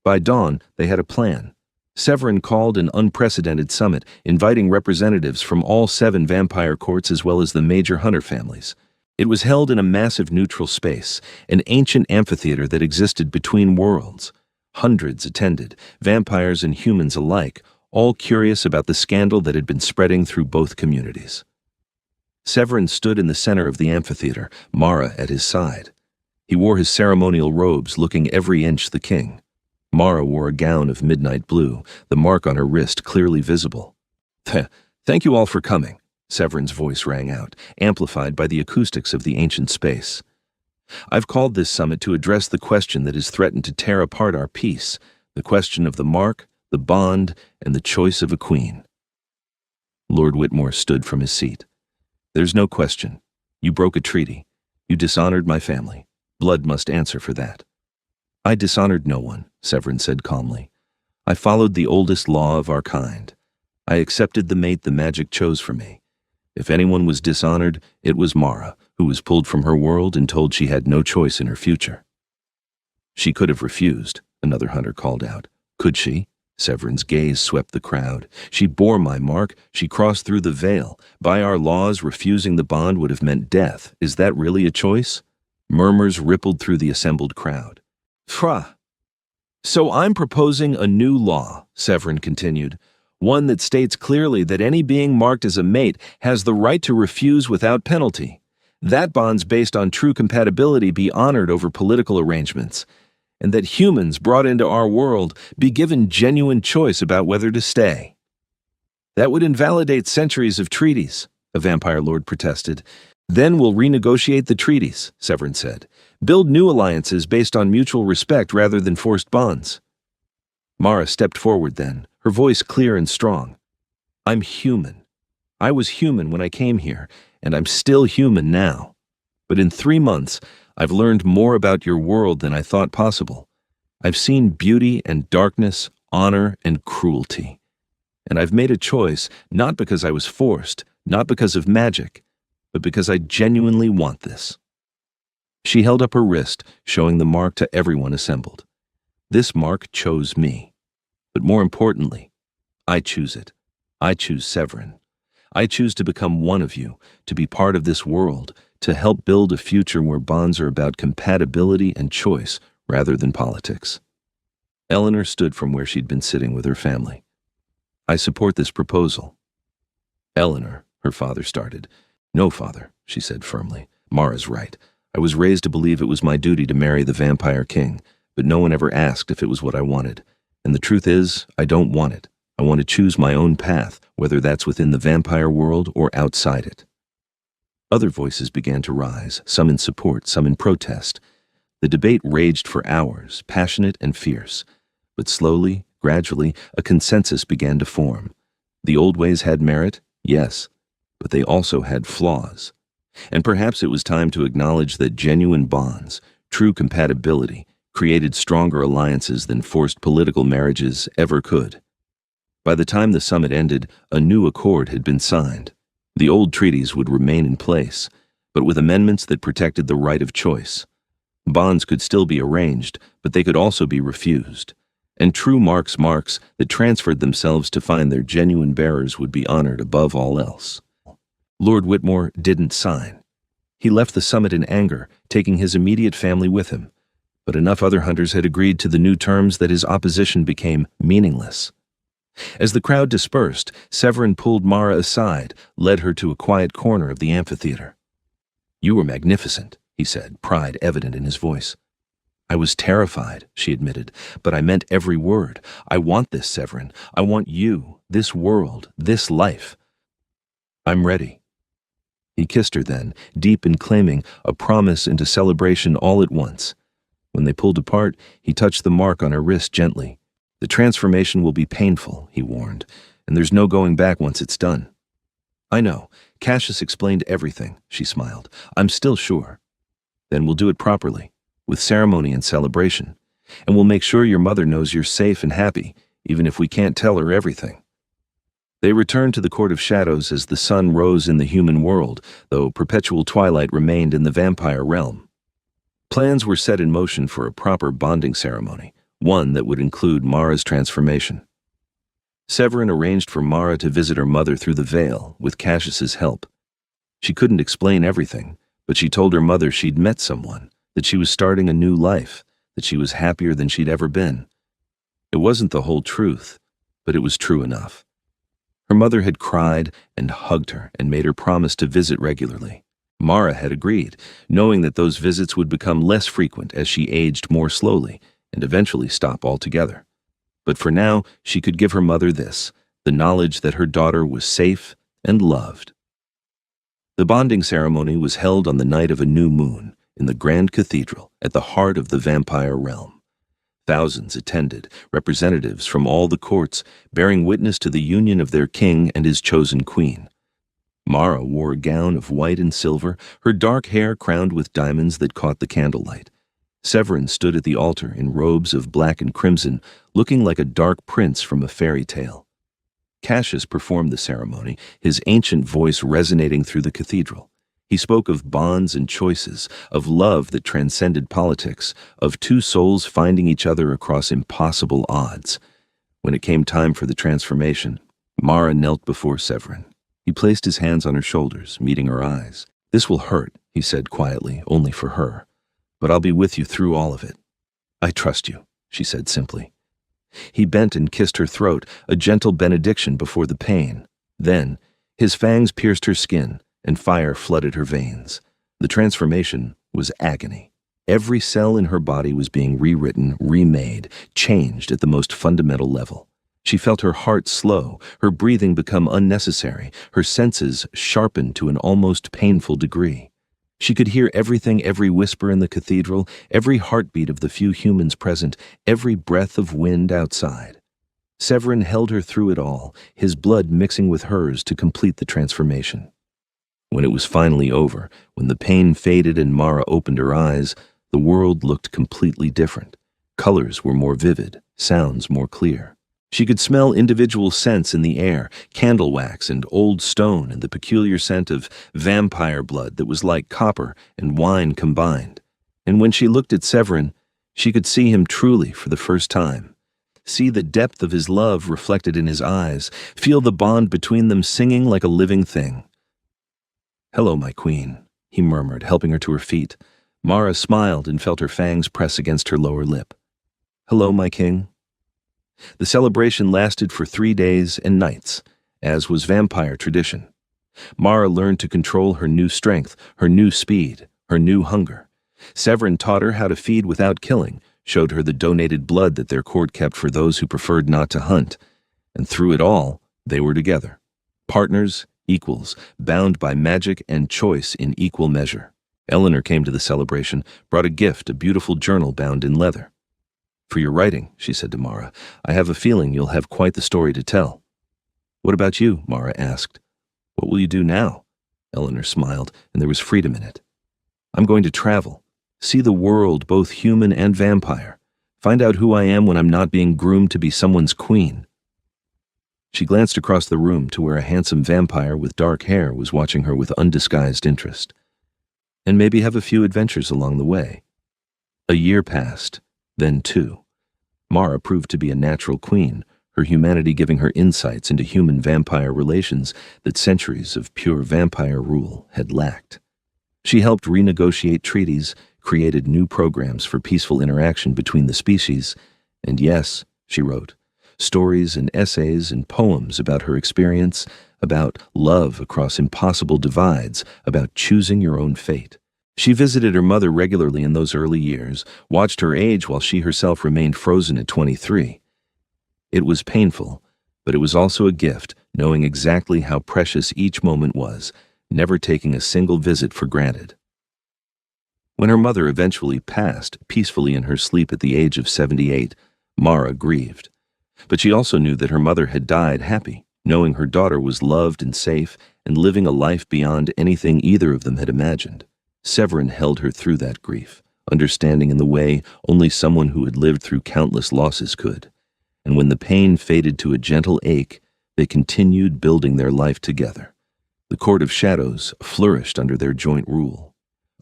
By dawn, they had a plan. Severin called an unprecedented summit, inviting representatives from all 7 vampire courts as well as the major hunter families. It was held in a massive neutral space, an ancient amphitheater that existed between worlds. Hundreds attended, vampires and humans alike, all curious about the scandal that had been spreading through both communities. Severin stood in the center of the amphitheater, Mara at his side. He wore his ceremonial robes, looking every inch the king. Mara wore a gown of midnight blue, the mark on her wrist clearly visible. Thank you all for coming, Severin's voice rang out, amplified by the acoustics of the ancient space. I've called this summit to address the question that has threatened to tear apart our peace, the question of the mark, the bond, and the choice of a queen. Lord Whitmore stood from his seat. There's no question. You broke a treaty. You dishonored my family. Blood must answer for that. I dishonored no one, Severin said calmly. I followed the oldest law of our kind. I accepted the mate the magic chose for me. If anyone was dishonored, it was Mara, who was pulled from her world and told she had no choice in her future. She could have refused, another hunter called out. Could she? Severin's gaze swept the crowd. She bore my mark. She crossed through the veil. By our laws, refusing the bond would have meant death. Is that really a choice? Murmurs rippled through the assembled crowd. Pfra! So I'm proposing a new law, Severin continued. One that states clearly that any being marked as a mate has the right to refuse without penalty. That bonds based on true compatibility be honored over political arrangements, and that humans brought into our world be given genuine choice about whether to stay. That would invalidate centuries of treaties, a vampire lord protested. Then we'll renegotiate the treaties, Severin said. Build new alliances based on mutual respect rather than forced bonds. Mara stepped forward then, her voice clear and strong. I'm human. I was human when I came here, and I'm still human now. But in 3 months, I've learned more about your world than I thought possible. I've seen beauty and darkness, honor and cruelty. And I've made a choice, not because I was forced, not because of magic, but because I genuinely want this. She held up her wrist, showing the mark to everyone assembled. This mark chose me. But more importantly, I choose it. I choose Severin. I choose to become one of you, to be part of this world, to help build a future where bonds are about compatibility and choice rather than politics. Eleanor stood from where she'd been sitting with her family. I support this proposal. Eleanor, her father started. No, father, she said firmly. Mara's right. I was raised to believe it was my duty to marry the vampire king, but no one ever asked if it was what I wanted. And the truth is, I don't want it. I want to choose my own path, whether that's within the vampire world or outside it. Other voices began to rise, some in support, some in protest. The debate raged for hours, passionate and fierce. But slowly, gradually, a consensus began to form. The old ways had merit, yes, but they also had flaws. And perhaps it was time to acknowledge that genuine bonds, true compatibility, created stronger alliances than forced political marriages ever could. By the time the summit ended, a new accord had been signed. The old treaties would remain in place, but with amendments that protected the right of choice. Bonds could still be arranged, but they could also be refused. And true marks that transferred themselves to find their genuine bearers would be honored above all else. Lord Whitmore didn't sign. He left the summit in anger, taking his immediate family with him. But enough other hunters had agreed to the new terms that his opposition became meaningless. As the crowd dispersed, Severin pulled Mara aside, led her to a quiet corner of the amphitheater. You were magnificent, he said, pride evident in his voice. I was terrified, she admitted, but I meant every word. I want this, Severin. I want you, this world, this life. I'm ready. He kissed her then, deep in claiming, a promise and a celebration all at once. When they pulled apart, he touched the mark on her wrist gently. The transformation will be painful, he warned, and there's no going back once it's done. I know. Cassius explained everything, she smiled. I'm still sure. Then we'll do it properly, with ceremony and celebration, and we'll make sure your mother knows you're safe and happy, even if we can't tell her everything. They returned to the Court of Shadows as the sun rose in the human world, though perpetual twilight remained in the vampire realm. Plans were set in motion for a proper bonding ceremony, one that would include Mara's transformation. Severin arranged for Mara to visit her mother through the veil, with Cassius's help. She couldn't explain everything, but she told her mother she'd met someone, that she was starting a new life, that she was happier than she'd ever been. It wasn't the whole truth, but it was true enough. Her mother had cried and hugged her and made her promise to visit regularly. Mara had agreed, knowing that those visits would become less frequent as she aged more slowly and eventually stop altogether. But for now, she could give her mother this, the knowledge that her daughter was safe and loved. The bonding ceremony was held on the night of a new moon, in the Grand Cathedral at the heart of the vampire realm. Thousands attended, representatives from all the courts, bearing witness to the union of their king and his chosen queen. Mara wore a gown of white and silver, her dark hair crowned with diamonds that caught the candlelight. Severin stood at the altar in robes of black and crimson, looking like a dark prince from a fairy tale. Cassius performed the ceremony, his ancient voice resonating through the cathedral. He spoke of bonds and choices, of love that transcended politics, of two souls finding each other across impossible odds. When it came time for the transformation, Mara knelt before Severin. He placed his hands on her shoulders, meeting her eyes. "This will hurt," he said quietly, only for her. "But I'll be with you through all of it." "I trust you," she said simply. He bent and kissed her throat, a gentle benediction before the pain. Then, his fangs pierced her skin, and fire flooded her veins. The transformation was agony. Every cell in her body was being rewritten, remade, changed at the most fundamental level. She felt her heart slow, her breathing become unnecessary, her senses sharpened to an almost painful degree. She could hear everything, every whisper in the cathedral, every heartbeat of the few humans present, every breath of wind outside. Severin held her through it all, his blood mixing with hers to complete the transformation. When it was finally over, when the pain faded and Mara opened her eyes, the world looked completely different. Colors were more vivid, sounds more clear. She could smell individual scents in the air, candle wax and old stone and the peculiar scent of vampire blood that was like copper and wine combined. And when she looked at Severin, she could see him truly for the first time. See the depth of his love reflected in his eyes, feel the bond between them singing like a living thing. "Hello, my queen," he murmured, helping her to her feet. Mara smiled and felt her fangs press against her lower lip. "Hello, my king." The celebration lasted for 3 days and nights, as was vampire tradition. Mara learned to control her new strength, her new speed, her new hunger. Severin taught her how to feed without killing, showed her the donated blood that their court kept for those who preferred not to hunt. And through it all, they were together. Partners, equals, bound by magic and choice in equal measure. Eleanor came to the celebration, brought a gift, a beautiful journal bound in leather. "For your writing," she said to Mara, "I have a feeling you'll have quite the story to tell." "What about you?" Mara asked. "What will you do now?" Eleanor smiled, and there was freedom in it. "I'm going to travel, see the world, both human and vampire, find out who I am when I'm not being groomed to be someone's queen." She glanced across the room to where a handsome vampire with dark hair was watching her with undisguised interest. "And maybe have a few adventures along the way." A year passed, then 2. Mara proved to be a natural queen, her humanity giving her insights into human-vampire relations that centuries of pure vampire rule had lacked. She helped renegotiate treaties, created new programs for peaceful interaction between the species, and yes, she wrote, stories and essays and poems about her experience, about love across impossible divides, about choosing your own fate. She visited her mother regularly in those early years, watched her age while she herself remained frozen at 23. It was painful, but it was also a gift, knowing exactly how precious each moment was, never taking a single visit for granted. When her mother eventually passed peacefully in her sleep at the age of 78, Mara grieved. But she also knew that her mother had died happy, knowing her daughter was loved and safe and living a life beyond anything either of them had imagined. Severin held her through that grief, understanding in the way only someone who had lived through countless losses could. And when the pain faded to a gentle ache, they continued building their life together. The Court of Shadows flourished under their joint rule.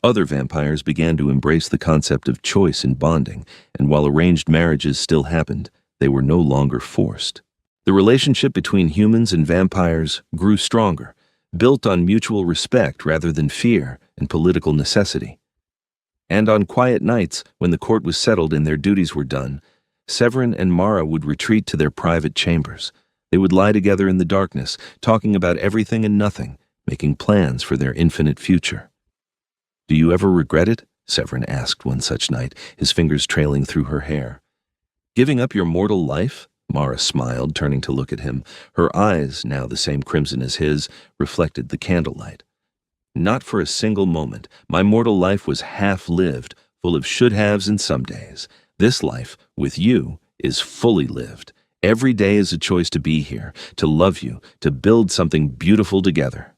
Other vampires began to embrace the concept of choice in bonding, and while arranged marriages still happened, they were no longer forced. The relationship between humans and vampires grew stronger, built on mutual respect rather than fear and political necessity. And on quiet nights, when the court was settled and their duties were done, Severin and Mara would retreat to their private chambers. They would lie together in the darkness, talking about everything and nothing, making plans for their infinite future. "Do you ever regret it?" Severin asked one such night, his fingers trailing through her hair. "Giving up your mortal life?" Mara smiled, turning to look at him. Her eyes, now the same crimson as his, reflected the candlelight. Not for a single moment. My mortal life was half-lived, full of should-haves and some-days. This life, with you, is fully lived. Every day is a choice to be here, to love you, to build something beautiful together.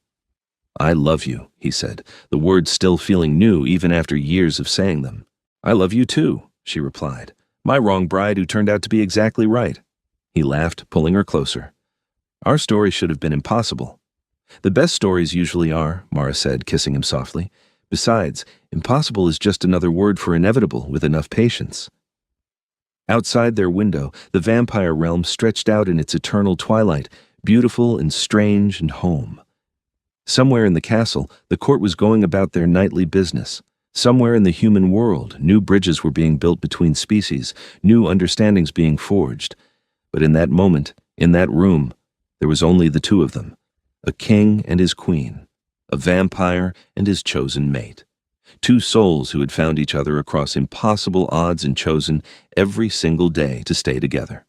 I love you, he said, the words still feeling new even after years of saying them. I love you too, she replied. My wrong bride who turned out to be exactly right. He laughed, pulling her closer. Our story should have been impossible. The best stories usually are, Mara said, kissing him softly. Besides, impossible is just another word for inevitable with enough patience. Outside their window, the vampire realm stretched out in its eternal twilight, beautiful and strange and home. Somewhere in the castle, the court was going about their nightly business. Somewhere in the human world, new bridges were being built between species, new understandings being forged. But in that moment, in that room, there was only the two of them, a king and his queen, a vampire and his chosen mate. Two souls who had found each other across impossible odds and chosen every single day to stay together.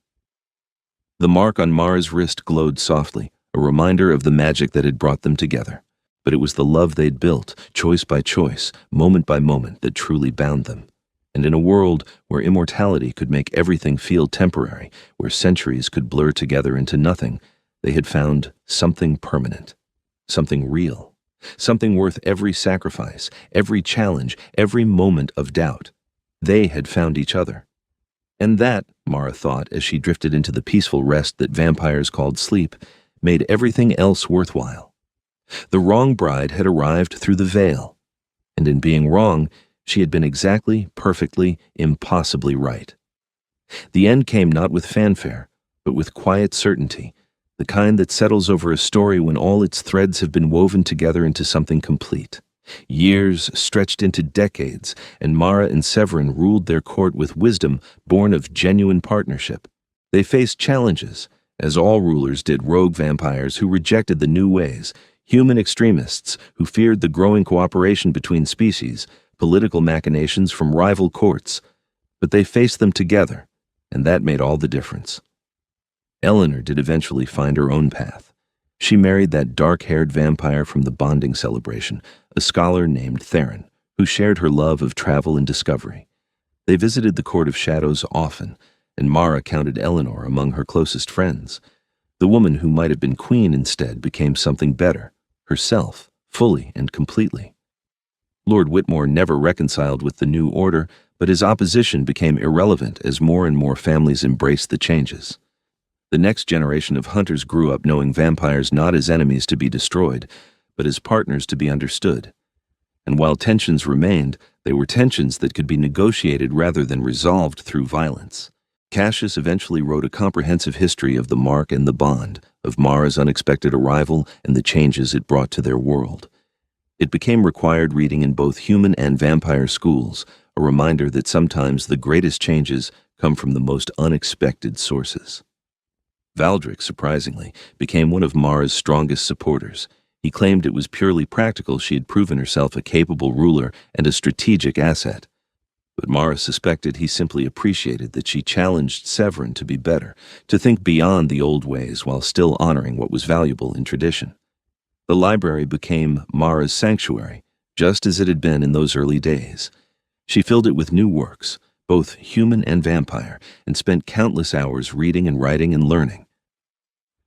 The mark on Mara's wrist glowed softly, a reminder of the magic that had brought them together. But it was the love they'd built, choice by choice, moment by moment, that truly bound them. And in a world where immortality could make everything feel temporary, where centuries could blur together into nothing, they had found something permanent, something real, something worth every sacrifice, every challenge, every moment of doubt. They had found each other. And that, Mara thought as she drifted into the peaceful rest that vampires called sleep, made everything else worthwhile. The wrong bride had arrived through the veil, and in being wrong, she had been exactly, perfectly, impossibly right. The end came not with fanfare, but with quiet certainty, the kind that settles over a story when all its threads have been woven together into something complete. Years stretched into decades, and Mara and Severin ruled their court with wisdom born of genuine partnership. They faced challenges, as all rulers did, rogue vampires who rejected the new ways, human extremists who feared the growing cooperation between species, political machinations from rival courts. But they faced them together, and that made all the difference. Eleanor did eventually find her own path. She married that dark-haired vampire from the bonding celebration, a scholar named Theron, who shared her love of travel and discovery. They visited the Court of Shadows often, and Mara counted Eleanor among her closest friends. The woman who might have been queen instead became something better, herself, fully and completely. Lord Whitmore never reconciled with the new order, but his opposition became irrelevant as more and more families embraced the changes. The next generation of hunters grew up knowing vampires not as enemies to be destroyed, but as partners to be understood. And while tensions remained, they were tensions that could be negotiated rather than resolved through violence. Cassius eventually wrote a comprehensive history of the Mark and the Bond, of Mara's unexpected arrival and the changes it brought to their world. It became required reading in both human and vampire schools, a reminder that sometimes the greatest changes come from the most unexpected sources. Valdric, surprisingly, became one of Mara's strongest supporters. He claimed it was purely practical. She had proven herself a capable ruler and a strategic asset. But Mara suspected he simply appreciated that she challenged Severin to be better, to think beyond the old ways while still honoring what was valuable in tradition. The library became Mara's sanctuary, just as it had been in those early days. She filled it with new works, both human and vampire, and spent countless hours reading and writing and learning.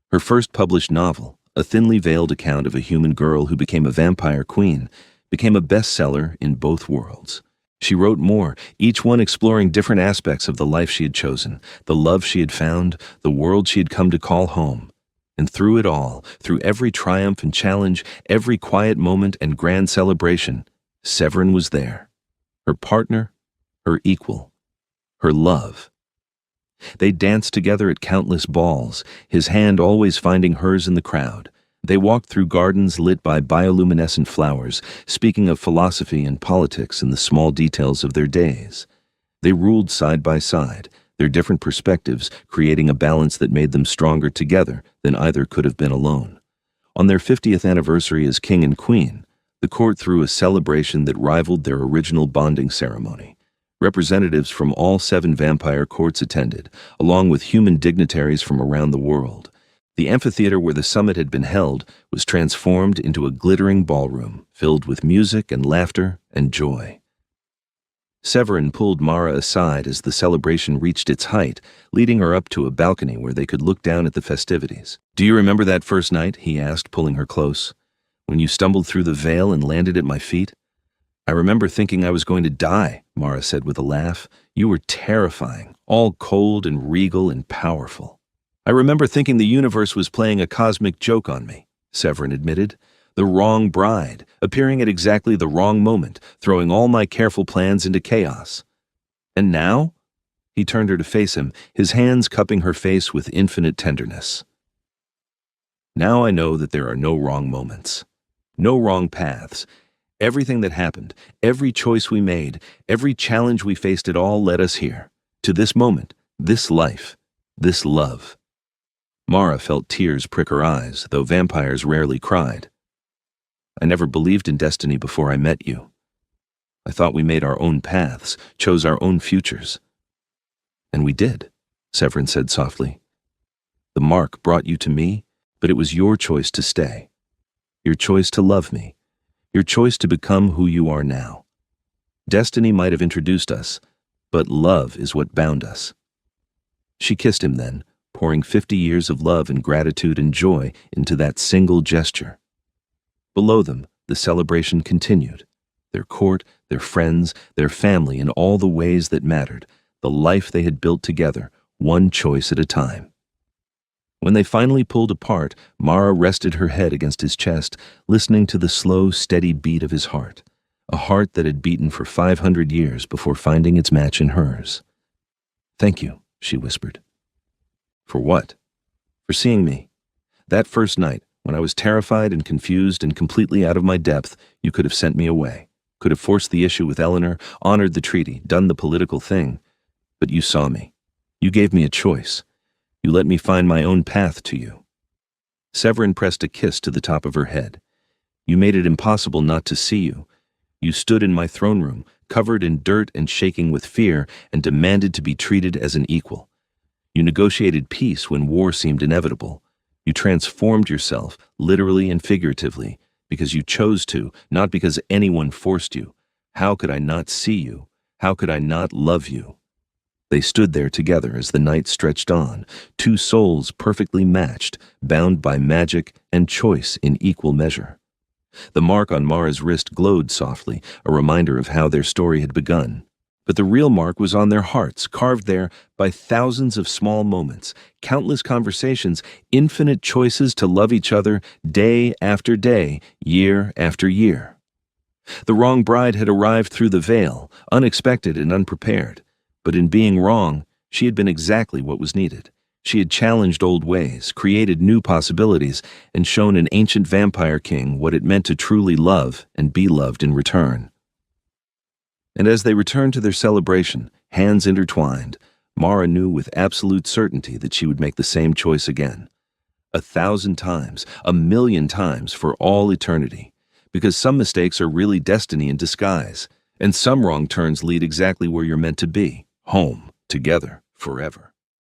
Her first published novel, a thinly veiled account of a human girl who became a vampire queen, became a bestseller in both worlds. She wrote more, each one exploring different aspects of the life she had chosen, the love she had found, the world she had come to call home. And through it all, through every triumph and challenge, every quiet moment and grand celebration, Severin was there. Her partner, her equal, her love. They danced together at countless balls, his hand always finding hers in the crowd. They walked through gardens lit by bioluminescent flowers, speaking of philosophy and politics and the small details of their days. They ruled side by side, their different perspectives creating a balance that made them stronger together than either could have been alone. On their 50th anniversary as king and queen, the court threw a celebration that rivaled their original bonding ceremony. Representatives from all 7 vampire courts attended, along with human dignitaries from around the world. The amphitheater where the summit had been held was transformed into a glittering ballroom filled with music and laughter and joy. Severin pulled Mara aside as the celebration reached its height, leading her up to a balcony where they could look down at the festivities. "Do you remember that first night?" he asked, pulling her close. "When you stumbled through the veil and landed at my feet?" "I remember thinking I was going to die," Mara said with a laugh. "You were terrifying, all cold and regal and powerful." "I remember thinking the universe was playing a cosmic joke on me," Severin admitted. "The wrong bride, appearing at exactly the wrong moment, throwing all my careful plans into chaos. And now?" He turned her to face him, his hands cupping her face with infinite tenderness. "Now I know that there are no wrong moments, no wrong paths. Everything that happened, every choice we made, every challenge we faced, it all led us here, to this moment, this life, this love." Mara felt tears prick her eyes, though vampires rarely cried. "I never believed in destiny before I met you. I thought we made our own paths, chose our own futures." "And we did," Severin said softly. "The mark brought you to me, but it was your choice to stay. Your choice to love me. Your choice to become who you are now. Destiny might have introduced us, but love is what bound us." She kissed him then, pouring 50 years of love and gratitude and joy into that single gesture. Below them, the celebration continued. Their court, their friends, their family in all the ways that mattered, the life they had built together, one choice at a time. When they finally pulled apart, Mara rested her head against his chest, listening to the slow, steady beat of his heart, a heart that had beaten for 500 years before finding its match in hers. "Thank you," she whispered. "For what?" "For seeing me. That first night, when I was terrified and confused and completely out of my depth, you could have sent me away, could have forced the issue with Eleanor, honored the treaty, done the political thing. But you saw me. You gave me a choice. You let me find my own path to you." Severin pressed a kiss to the top of her head. "You made it impossible not to see you. You stood in my throne room, covered in dirt and shaking with fear, and demanded to be treated as an equal. You negotiated peace when war seemed inevitable. You transformed yourself, literally and figuratively, because you chose to, not because anyone forced you. How could I not see you? How could I not love you?" They stood there together as the night stretched on, two souls perfectly matched, bound by magic and choice in equal measure. The mark on Mara's wrist glowed softly, a reminder of how their story had begun. But the real mark was on their hearts, carved there by thousands of small moments, countless conversations, infinite choices to love each other day after day, year after year. The wrong bride had arrived through the veil, unexpected and unprepared. But in being wrong, she had been exactly what was needed. She had challenged old ways, created new possibilities, and shown an ancient vampire king what it meant to truly love and be loved in return. And as they returned to their celebration, hands intertwined, Mara knew with absolute certainty that she would make the same choice again. 1,000 times, 1,000,000 times for all eternity. Because some mistakes are really destiny in disguise, and some wrong turns lead exactly where you're meant to be, home, together, forever.